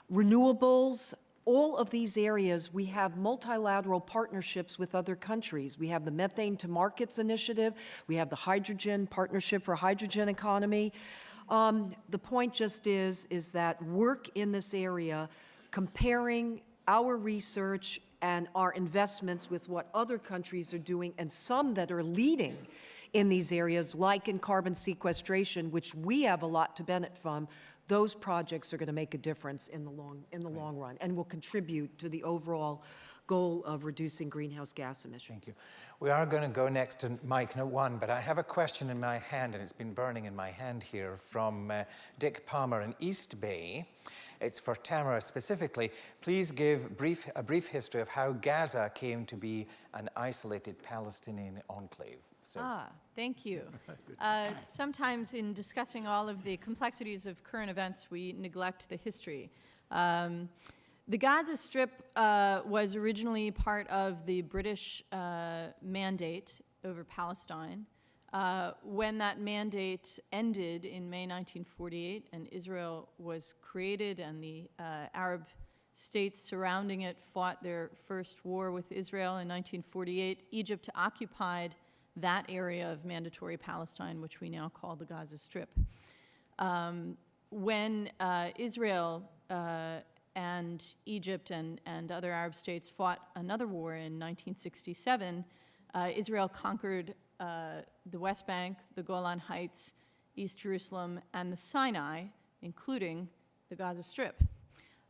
D: renewables, all of these areas, we have multilateral partnerships with other countries. We have the Methane to Markets initiative. We have the Hydrogen Partnership for Hydrogen Economy. The point just is that work in this area, comparing our research and our investments with what other countries are doing, and some that are leading in these areas, like in carbon sequestration, which we have a lot to benefit from, those projects are going to make a difference in the long run and will contribute to the overall goal of reducing greenhouse gas emissions.
A: Thank you. We are going to go next to mic no 1, but I have a question in my hand, and it's been burning in my hand here, from Dick Palmer in East Bay. It's for Tamara specifically. Please give a brief history of how Gaza came to be an isolated Palestinian enclave. So.
F: Thank you. Sometimes in discussing all of the complexities of current events, we neglect the history. The Gaza Strip was originally part of the British mandate over Palestine. When that mandate ended in May 1948 and Israel was created and the Arab states surrounding it fought their first war with Israel in 1948, Egypt occupied that area of mandatory Palestine, which we now call the Gaza Strip. When Israel and Egypt and other Arab states fought another war in 1967, Israel conquered the West Bank, the Golan Heights, East Jerusalem, and the Sinai, including the Gaza Strip.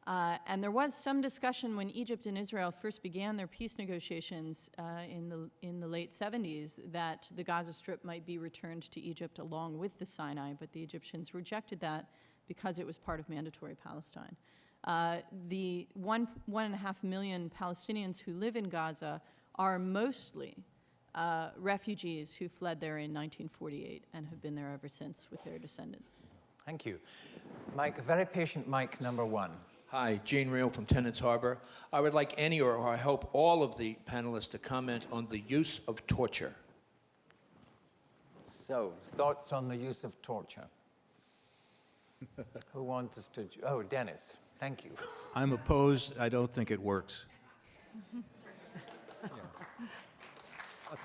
F: And there was some discussion when Egypt and Israel first began their peace negotiations in the late 70s that the Gaza Strip might be returned to Egypt along with the Sinai, but the Egyptians rejected that because it was part of mandatory Palestine. The 1.5 million Palestinians who live in Gaza are mostly refugees who fled there in 1948 and have been there ever since with their descendants.
A: Thank you. Mike, very patient Mike number 1.
M: Hi, Gene Reel from Tennants Harbor. I would like any, or I hope all of the panelists to comment on the use of torture.
A: So, thoughts on the use of torture? Who wants us to? Oh, Dennis. Thank you.
H: I'm opposed. I don't think it works. I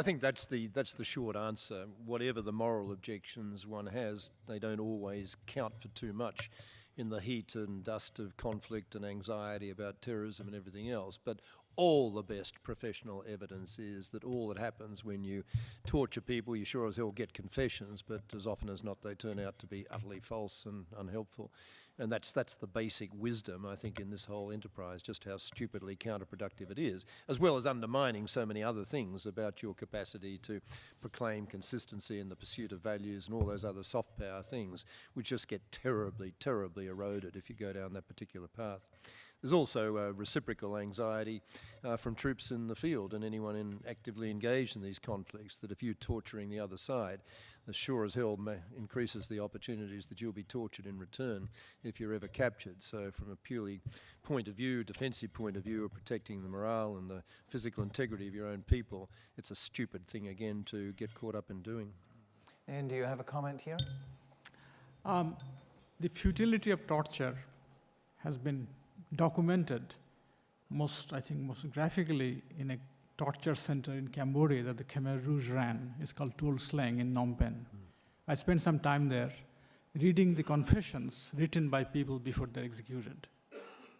H: think that's the short answer. Whatever the moral objections one has, they don't always count for too much in the heat and dust of conflict and anxiety about terrorism and everything else. But all the best professional evidence is that all that happens when you torture people, you sure as hell get confessions, but as often as not they turn out to be utterly false and unhelpful. And that's the basic wisdom, I think, in this whole enterprise, just how stupidly counterproductive it is, as well as undermining so many other things about your capacity to proclaim consistency in the pursuit of values and all those other soft power things, which just get terribly, terribly eroded if you go down that particular path. There's also reciprocal anxiety from troops in the field and anyone actively engaged in these conflicts, that if you're torturing the other side, as sure as hell increases the opportunities that you'll be tortured in return if you're ever captured. So from a purely defensive point of view of protecting the morale and the physical integrity of your own people, it's a stupid thing, again, to get caught up in doing.
A: And do you have a comment here?
I: The futility of torture has been documented most graphically in a torture center in Cambodia that the Khmer Rouge ran. It's called Tuol Sleng in Phnom Penh. I spent some time there reading the confessions written by people before they're executed.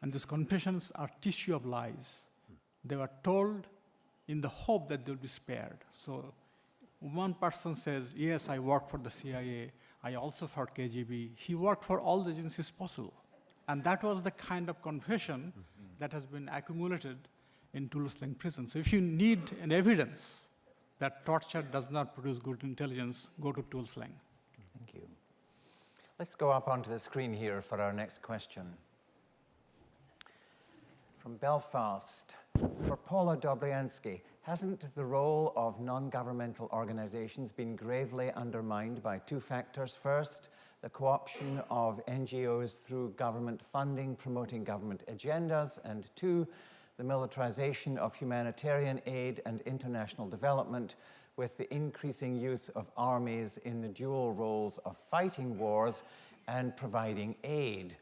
I: And these confessions are tissue of lies. They were told in the hope that they'll be spared. So one person says, yes, I worked for the CIA. I also fought KGB. He worked for all the agencies possible. And that was the kind of confession that has been accumulated in Tuol Sleng prison. So if you need an evidence that torture does not produce good intelligence, go to Tuol Sleng.
A: Thank you. Let's go up onto the screen here for our next question. From Belfast, for Paula Dobriansky, hasn't the role of non-governmental organizations been gravely undermined by two factors? First, the co-option of NGOs through government funding promoting government agendas, and two, the militarization of humanitarian aid and international development with the increasing use of armies in the dual roles of fighting wars and providing aid.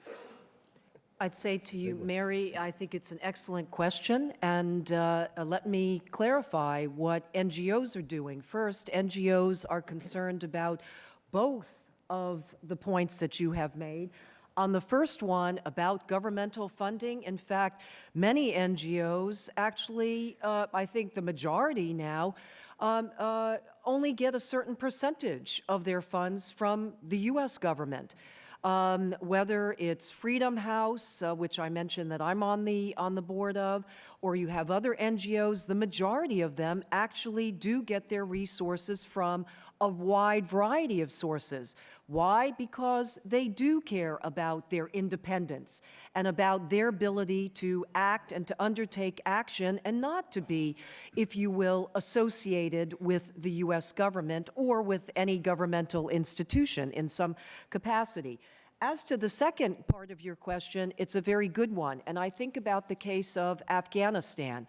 D: I'd say to you, Mary, I think it's an excellent question, and let me clarify what NGOs are doing. First, NGOs are concerned about both of the points that you have made. On the first one, about governmental funding, in fact, many NGOs, actually, I think the majority now, only get a certain percentage of their funds from the U.S. government. Whether it's Freedom House, which I mentioned that I'm on the board of, or you have other NGOs, the majority of them actually do get their resources from a wide variety of sources. Why? Because they do care about their independence and about their ability to act and to undertake action and not to be, if you will, associated with the U.S. government or with any governmental institution in some capacity. As to the second part of your question, it's a very good one, and I think about the case of Afghanistan.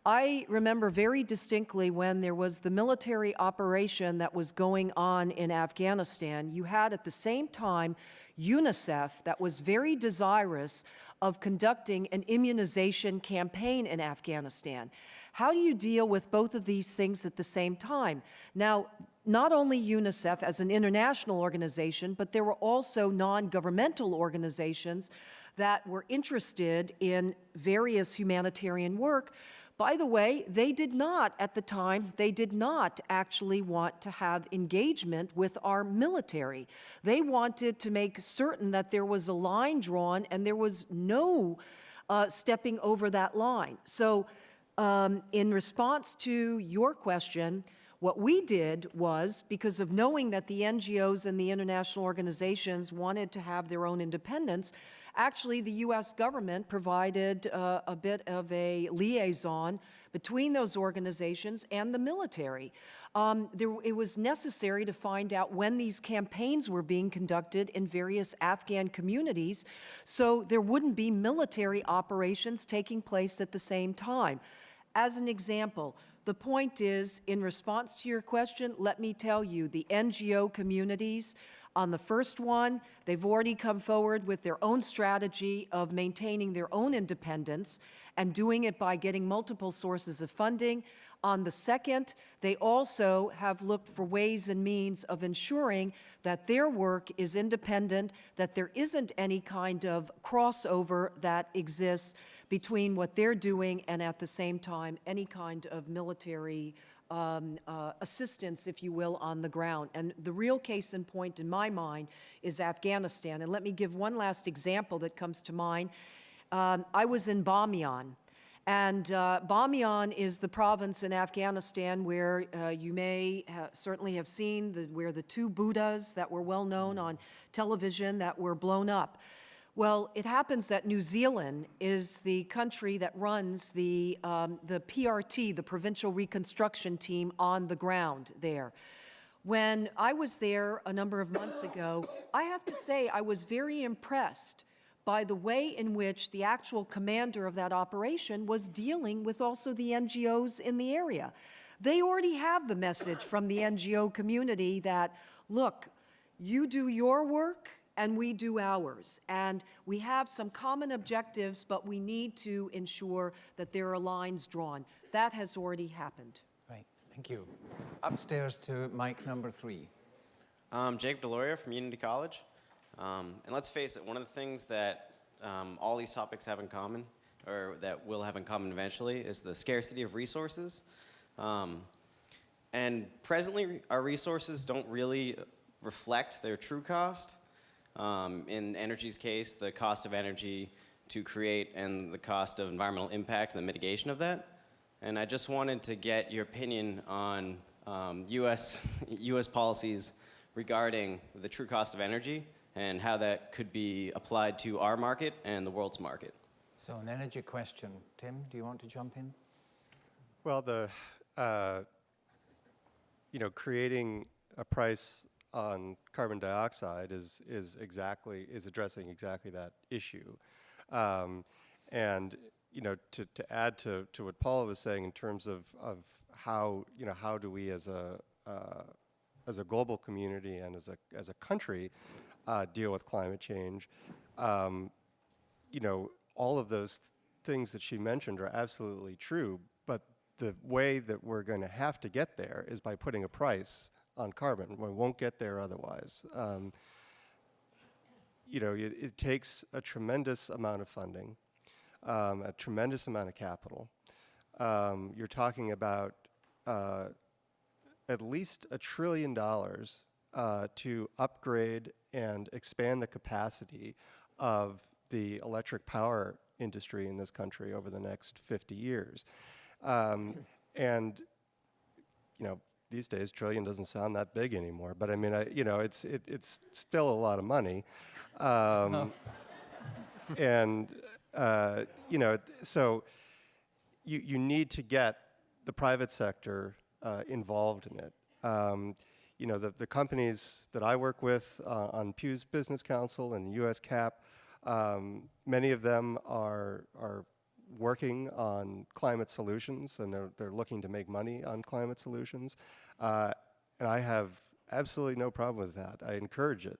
D: I remember very distinctly when there was the military operation that was going on in Afghanistan, you had at the same time UNICEF that was very desirous of conducting an immunization campaign in Afghanistan. How do you deal with both of these things at the same time? Now, not only UNICEF as an international organization, but there were also non-governmental organizations that were interested in various humanitarian work. By the way, they did not, at the time, they did not actually want to have engagement with our military. They wanted to make certain that there was a line drawn and there was no stepping over that line. So in response to your question, what we did was, because of knowing that the NGOs and the international organizations wanted to have their own independence, actually the U.S. government provided a bit of a liaison between those organizations and the military. It was necessary to find out when these campaigns were being conducted in various Afghan communities, so there wouldn't be military operations taking place at the same time. As an example, the point is, in response to your question, let me tell you, the NGO communities, on the first one, they've already come forward with their own strategy of maintaining their own independence and doing it by getting multiple sources of funding. On the second, they also have looked for ways and means of ensuring that their work is independent, that there isn't any kind of crossover that exists between what they're doing and at the same time any kind of military assistance, if you will, on the ground. And the real case in point in my mind is Afghanistan. And let me give one last example that comes to mind. I was in Bamiyan. And Bamiyan is the province in Afghanistan where you may certainly have seen where the two Buddhas that were well known on television that were blown up. Well, it happens that New Zealand is the country that runs the PRT, the Provincial Reconstruction Team, on the ground there. When I was there a number of months ago, I have to say I was very impressed by the way in which the actual commander of that operation was dealing with also the NGOs in the area. They already have the message from the NGO community that, look, you do your work, and we do ours. And we have some common objectives, but we need to ensure that there are lines drawn. That has already happened.
A: Right, thank you. Upstairs to mic number 3.
N: Jacob Deloria from Unity College. And let's face it, one of the things that all these topics have in common, or that will have in common eventually, is the scarcity of resources. And presently, our resources don't really reflect their true cost. In energy's case, the cost of energy to create and the cost of environmental impact and the mitigation of that. And I just wanted to get your opinion on US policies regarding the true cost of energy and how that could be applied to our market and the world's market.
A: So an energy question. Tim, do you want to jump in?
C: Well, creating a price on carbon dioxide is addressing exactly that issue, and to add to what Paula was saying in terms of how do we as a global community and as a country deal with climate change, all of those things that she mentioned are absolutely true, but the way that we're going to have to get there is by putting a price on carbon. We won't get there otherwise. It takes a tremendous amount of funding, a tremendous amount of capital. You're talking about at least $1 trillion to upgrade and expand the capacity of the electric power industry in this country over the next 50 years. These days, trillion doesn't sound that big anymore, but I mean, it's still a lot of money, so you need to get the private sector involved in it. The companies that I work with on Pew's Business Council and US CAP, many of them are working on climate solutions, and they're looking to make money on climate solutions. And I have absolutely no problem with that. I encourage it.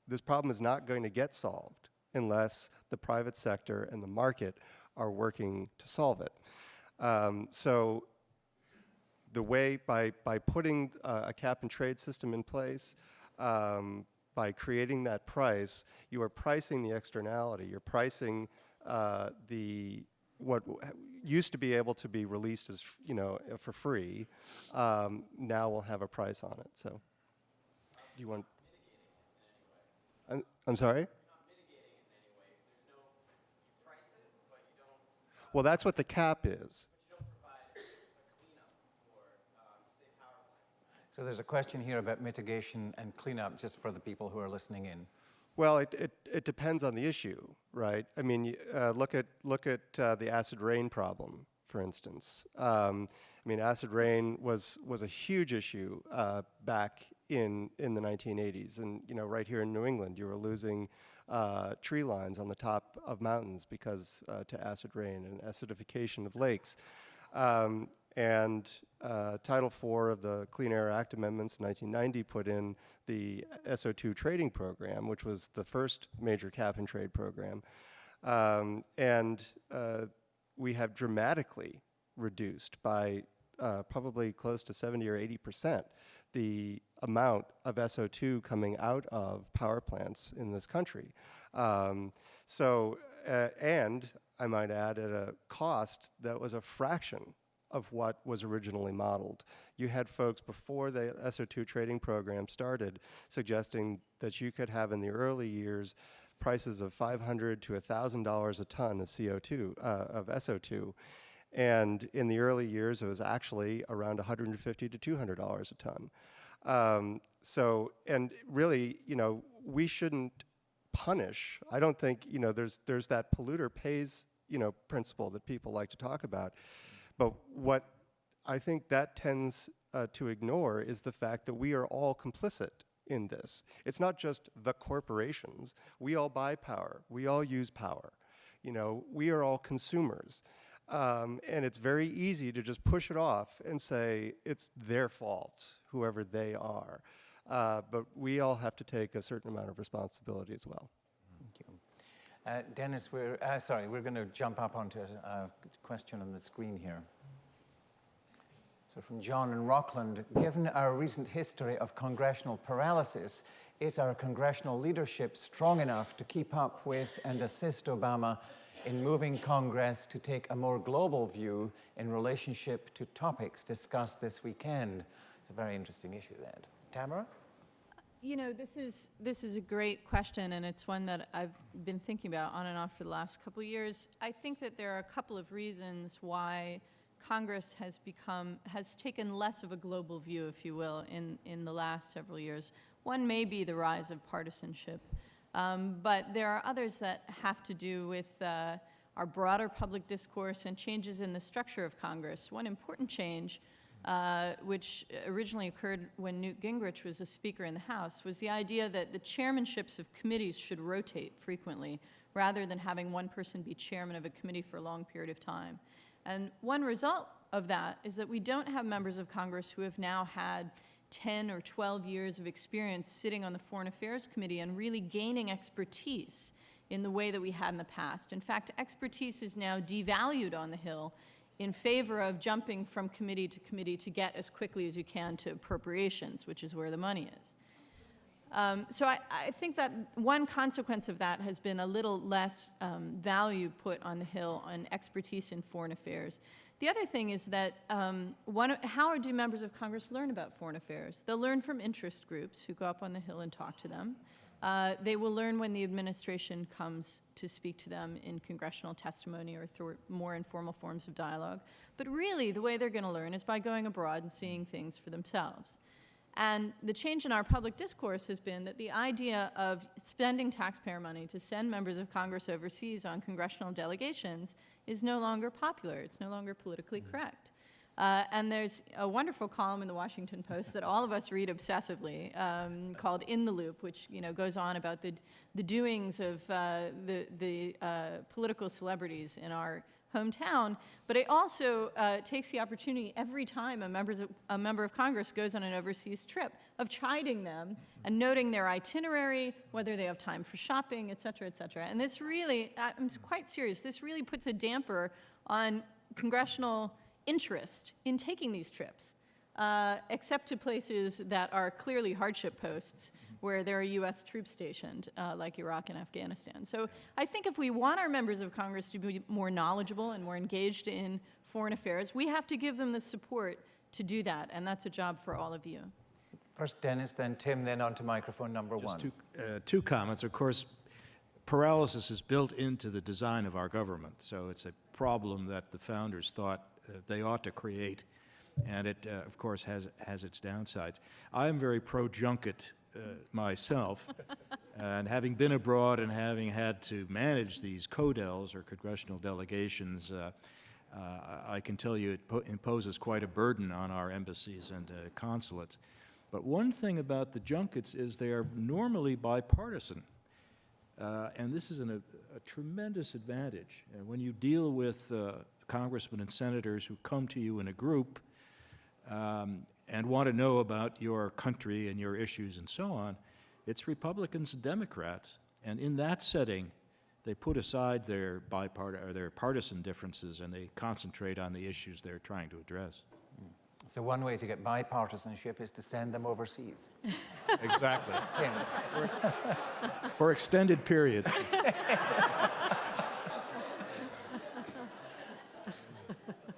C: This problem is not going to get solved unless the private sector and the market are working to solve it. So the way, by putting a cap and trade system in place, by creating that price, you are pricing the externality. You're pricing what used to be able to be released as, for free, now will have a price on it. So, do you want? I'm sorry? Well, that's what the cap is.
A: So there's a question here about mitigation and cleanup, just for the people who are listening in.
C: Well, it depends on the issue, right? I mean, look at the acid rain problem, for instance. I mean, acid rain was a huge issue back in the 1980s, and right here in New England, you were losing tree lines on the top of mountains because to acid rain and acidification of lakes. And Title IV of the Clean Air Act amendments in 1990 put in the SO2 trading program, which was the first major cap and trade program. And we have dramatically reduced by probably close to 70 or 80% the amount of SO2 coming out of power plants in this country. And I might add, at a cost that was a fraction of what was originally modeled. You had folks before the SO2 trading program started suggesting that you could have in the early years prices of $500 to $1,000 a ton of CO2, of SO2. And in the early years, it was actually around $150 to $200 a ton. And really, we shouldn't punish. I don't think, there's that polluter pays, principle that people like to talk about. But what I think that tends to ignore is the fact that we are all complicit in this. It's not just the corporations. We all buy power. We all use power. We are all consumers. And it's very easy to just push it off and say it's their fault, whoever they are. But we all have to take a certain amount of responsibility as well.
A: Thank you. Dennis, we're going to jump up onto a question on the screen here. So from John in Rockland, given our recent history of congressional paralysis, is our congressional leadership strong enough to keep up with and assist Obama in moving Congress to take a more global view in relationship to topics discussed this weekend? It's a very interesting issue, that. Tamara?
F: This is a great question, and it's one that I've been thinking about on and off for the last couple of years. I think that there are a couple of reasons why Congress has taken less of a global view, if you will, in the last several years. One may be the rise of partisanship, but there are others that have to do with our broader public discourse and changes in the structure of Congress. One important change, which originally occurred when Newt Gingrich was a Speaker in the House, was the idea that the chairmanships of committees should rotate frequently, rather than having one person be chairman of a committee for a long period of time. And one result of that is that we don't have members of Congress who have now had 10 or 12 years of experience sitting on the Foreign Affairs Committee and really gaining expertise in the way that we had in the past. In fact, expertise is now devalued on the Hill in favor of jumping from committee to get as quickly as you can to appropriations, which is where the money is. So I think that one consequence of that has been a little less value put on the Hill on expertise in foreign affairs. The other thing is that how do members of Congress learn about foreign affairs? They'll learn from interest groups who go up on the Hill and talk to them. They will learn when the administration comes to speak to them in congressional testimony or through more informal forms of dialogue. But really, the way they're going to learn is by going abroad and seeing things for themselves. And the change in our public discourse has been that the idea of spending taxpayer money to send members of Congress overseas on congressional delegations is no longer popular. It's no longer politically correct. And there's a wonderful column in the Washington Post that all of us read obsessively called In the Loop, which goes on about the doings of the political celebrities in our hometown, but it also takes the opportunity every time a member of Congress goes on an overseas trip of chiding them and noting their itinerary, whether they have time for shopping, et cetera, et cetera. And this really, I'm quite serious, this really puts a damper on congressional interest in taking these trips. except to places that are clearly hardship posts where there are U.S. troops stationed, like Iraq and Afghanistan. So I think if we want our members of Congress to be more knowledgeable and more engaged in foreign affairs, we have to give them the support to do that, and that's a job for all of you.
A: First Dennis, then Tim, then on to microphone number one.
H: Just two comments. Of course, paralysis is built into the design of our government, so it's a problem that the founders thought they ought to create, and it, of course, has its downsides. I am very pro-junket myself, and having been abroad and having had to manage these CODELs, or congressional delegations, I can tell you it imposes quite a burden on our embassies and consulates. But one thing about the junkets is they are normally bipartisan. And this is a tremendous advantage. And when you deal with congressmen and senators who come to you in a group and want to know about your country and your issues and so on, it's Republicans and Democrats. And in that setting, they put aside their partisan differences and they concentrate on the issues they're trying to address.
A: So one way to get bipartisanship is to send them overseas.
H: Exactly.
A: Tim.
H: For extended periods.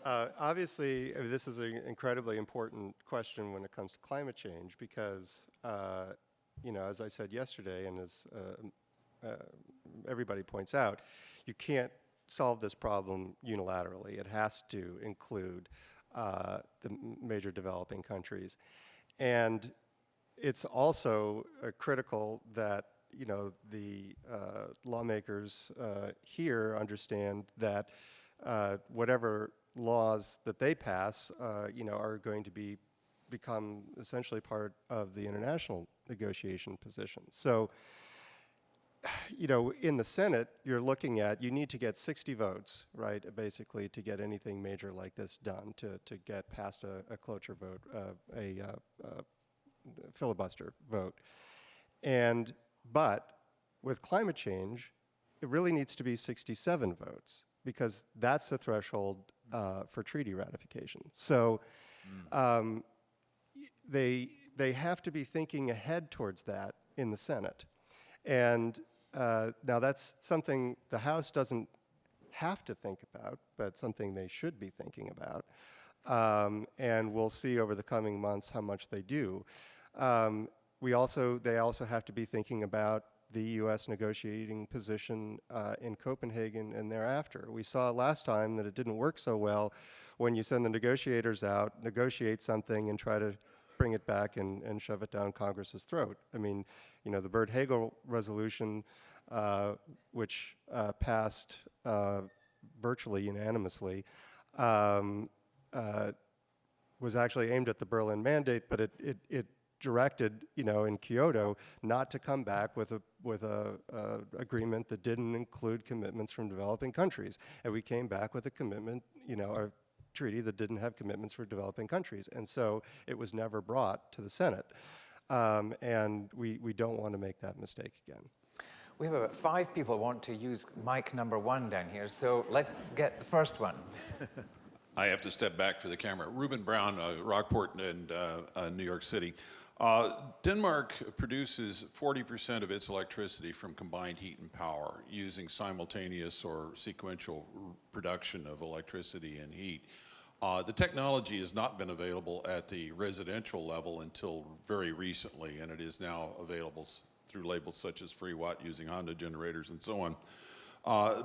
C: Obviously, this is an incredibly important question when it comes to climate change because, as I said yesterday, and as everybody points out, you can't solve this problem unilaterally. It has to include the major developing countries. And it's also critical that, the lawmakers here understand that whatever laws that they pass, are going to become essentially part of the international negotiation position. So, in the Senate, you're looking at, you need to get 60 votes, right, basically, to get anything major like this done, to get past a cloture vote, a filibuster vote. But with climate change, it really needs to be 67 votes, because that's the threshold for treaty ratification. So they have to be thinking ahead towards that in the Senate. And now that's something the House doesn't have to think about, but something they should be thinking about. And we'll see over the coming months how much they do. They also have to be thinking about the U.S. negotiating position in Copenhagen and thereafter. We saw last time that it didn't work so well when you send the negotiators out, negotiate something, and try to bring it back and shove it down Congress's throat. I mean, the Byrd-Hagel resolution, which passed virtually unanimously, was actually aimed at the Berlin Mandate, but it directed, in Kyoto, not to come back with a agreement that didn't include commitments from developing countries, and we came back with a commitment, a treaty that didn't have commitments for developing countries, and so it was never brought to the Senate, and we don't want to make that mistake again.
A: We have about 5 people who want to use mic number 1 down here, so let's get the first one.
O: I have to step back for the camera. Reuben Brown, Rockport and New York City. Denmark produces 40% of its electricity from combined heat and power using simultaneous or sequential production of electricity and heat. The technology has not been available at the residential level until very recently, and it is now available through labels such as free watt using Honda generators and so on.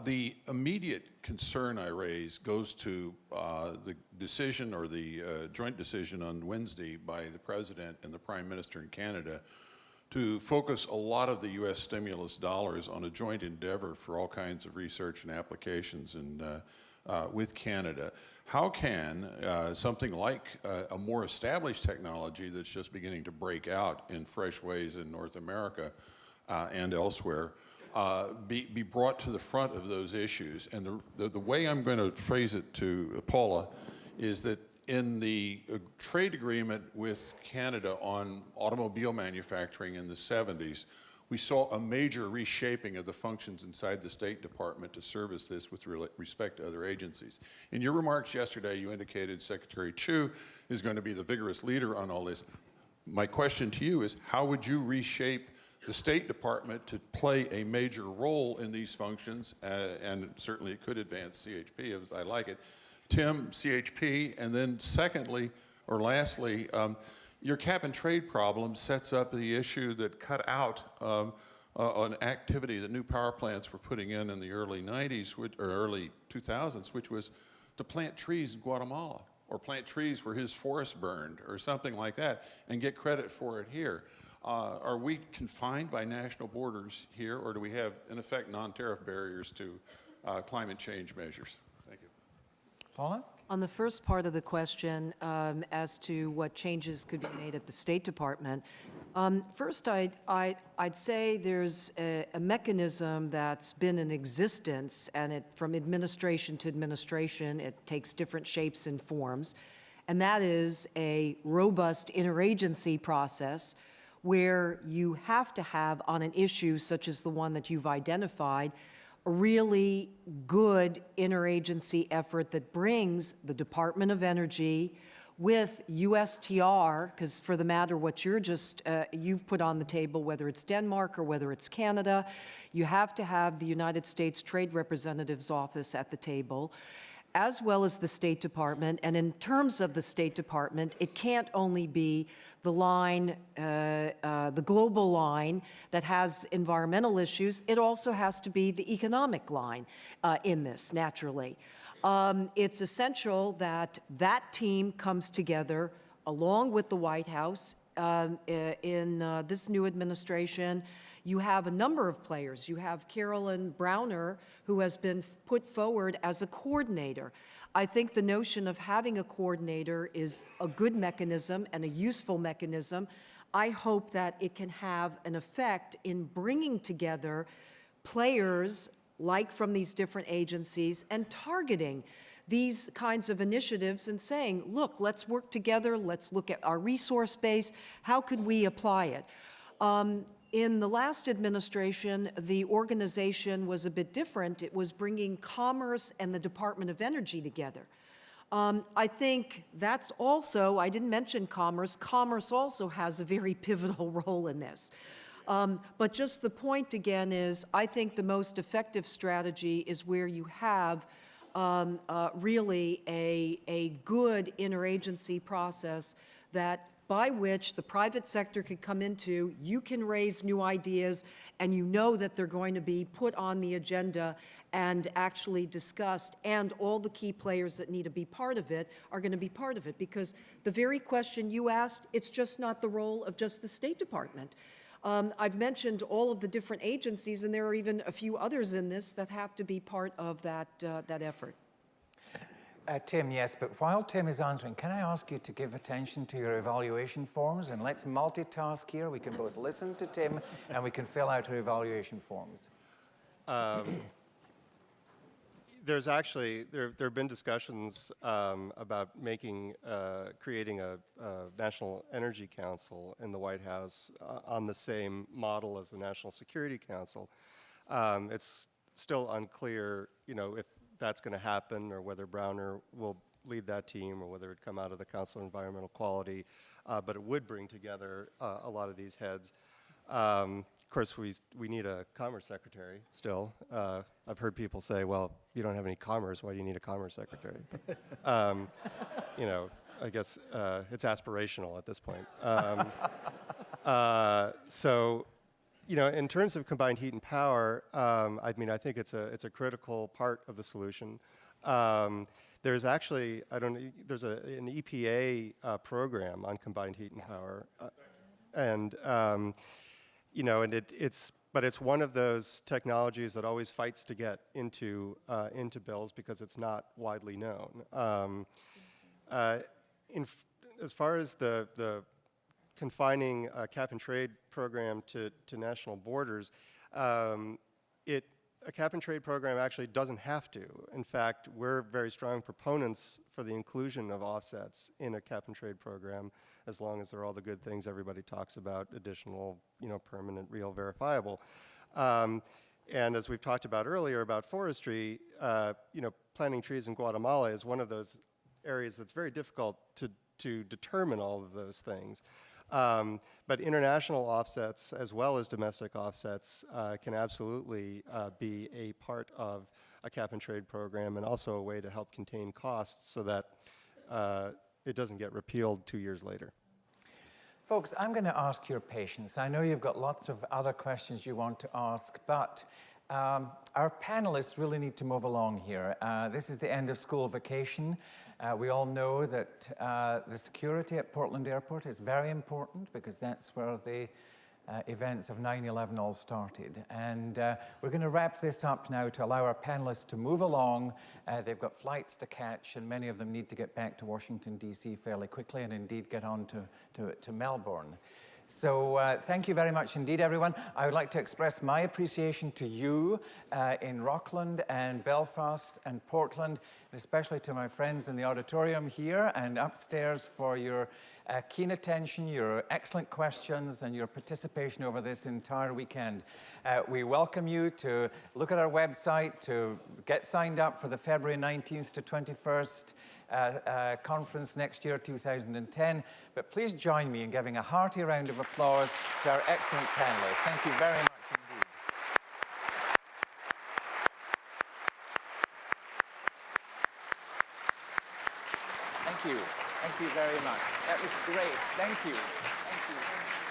O: The immediate concern I raise goes to the decision, or the joint decision on Wednesday by the President and the Prime Minister in Canada to focus a lot of the U.S. stimulus dollars on a joint endeavor for all kinds of research and applications with Canada. How can something like a more established technology that's just beginning to break out in fresh ways in North America and elsewhere be brought to the front of those issues? And the way I'm going to phrase it to Paula is that in the trade agreement with Canada on automobile manufacturing in the 70s, we saw a major reshaping of the functions inside the State Department to service this with respect to other agencies. In your remarks yesterday, you indicated Secretary Chu is going to be the vigorous leader on all this. My question to you is, how would you reshape the State Department to play a major role in these functions, and certainly it could advance CHP as I like it. Tim, CHP, and then secondly, or lastly, your cap and trade problem sets up the issue that cut out an activity that new power plants were putting in the early 90s, or early 2000s, which was to plant trees in Guatemala, or plant trees where his forest burned, or something like that, and get credit for it here. Are we confined by national borders here, or do we have, in effect, non-tariff barriers to climate change measures? Thank you.
A: Paula?
D: On the first part of the question, as to what changes could be made at the State Department, first I'd say there's a mechanism that's been in existence, and from administration to administration, it takes different shapes and forms, and that is a robust interagency process where you have to have, on an issue such as the one that you've identified, a really good interagency effort that brings the Department of Energy with USTR, because for the matter what you've put on the table, whether it's Denmark or whether it's Canada, you have to have the United States Trade Representative's Office at the table, as well as the State Department. And in terms of the State Department, it can't only be the line, the global line that has environmental issues, it also has to be the economic line in this, naturally. It's essential that that team comes together along with the White House in this new administration. You have a number of players. You have Carolyn Browner, who has been put forward as a coordinator. I think the notion of having a coordinator is a good mechanism and a useful mechanism. I hope that it can have an effect in bringing together players like from these different agencies and targeting these kinds of initiatives and saying, look, let's work together, let's look at our resource base, how could we apply it? In the last administration, the organization was a bit different. It was bringing Commerce and the Department of Energy together. I think that's also, I didn't mention Commerce. Commerce also has a very pivotal role in this. But just the point again is, I think the most effective strategy is where you have really a good interagency process by which the private sector could come into, you can raise new ideas, and you know that they're going to be put on the agenda and actually discussed, and all the key players that need to be part of it are going to be part of it. Because the very question you asked, it's just not the role of just the State Department. I've mentioned all of the different agencies, and there are even a few others in this that have to be part of that effort.
A: Tim, yes, but while Tim is answering, can I ask you to give attention to your evaluation forms? And let's multitask here. We can both listen to Tim and we can fill out our evaluation forms.
C: There's actually, there have been discussions about creating a National Energy Council in the White House on the same model as the National Security Council. It's still unclear, if that's going to happen, or whether Browner will lead that team, or whether it come out of the Council of Environmental Quality, but it would bring together a lot of these heads. Of course, we need a Commerce Secretary still. I've heard people say, well, you don't have any commerce, why do you need a Commerce Secretary? But, I guess it's aspirational at this point. In terms of combined heat and power, I think it's a critical part of the solution. There's actually, there's an EPA program on combined heat and power, but it's one of those technologies that always fights to get into bills because it's not widely known. As far as the confining a cap and trade program to national borders, a cap and trade program actually doesn't have to. In fact, we're very strong proponents for the inclusion of offsets in a cap and trade program. as long as they're all the good things everybody talks about, additional, permanent, real, verifiable. And as we've talked about earlier about forestry, planting trees in Guatemala is one of those areas that's very difficult to determine all of those things. But international offsets as well as domestic offsets can absolutely be a part of a cap and trade program, and also a way to help contain costs so that it doesn't get repealed 2 years later.
A: Folks, I'm going to ask your patience. I know you've got lots of other questions you want to ask, but our panelists really need to move along here. This is the end of school vacation. We all know that the security at Portland Airport is very important because that's where the events of 9/11 all started. And we're going to wrap this up now to allow our panelists to move along. They've got flights to catch, and many of them need to get back to Washington, D.C. fairly quickly, and indeed get on to Melbourne. So thank you very much indeed, everyone. I would like to express my appreciation to you in Rockland and Belfast and Portland, and especially to my friends in the auditorium here and upstairs for your keen attention, your excellent questions, and your participation over this entire weekend. We welcome you to look at our website, to get signed up for the February 19th to 21st conference next year, 2010. But please join me in giving a hearty round of applause to our excellent panelists. Thank you very much indeed. Thank you. Thank you very much. That was great. Thank you. Thank you.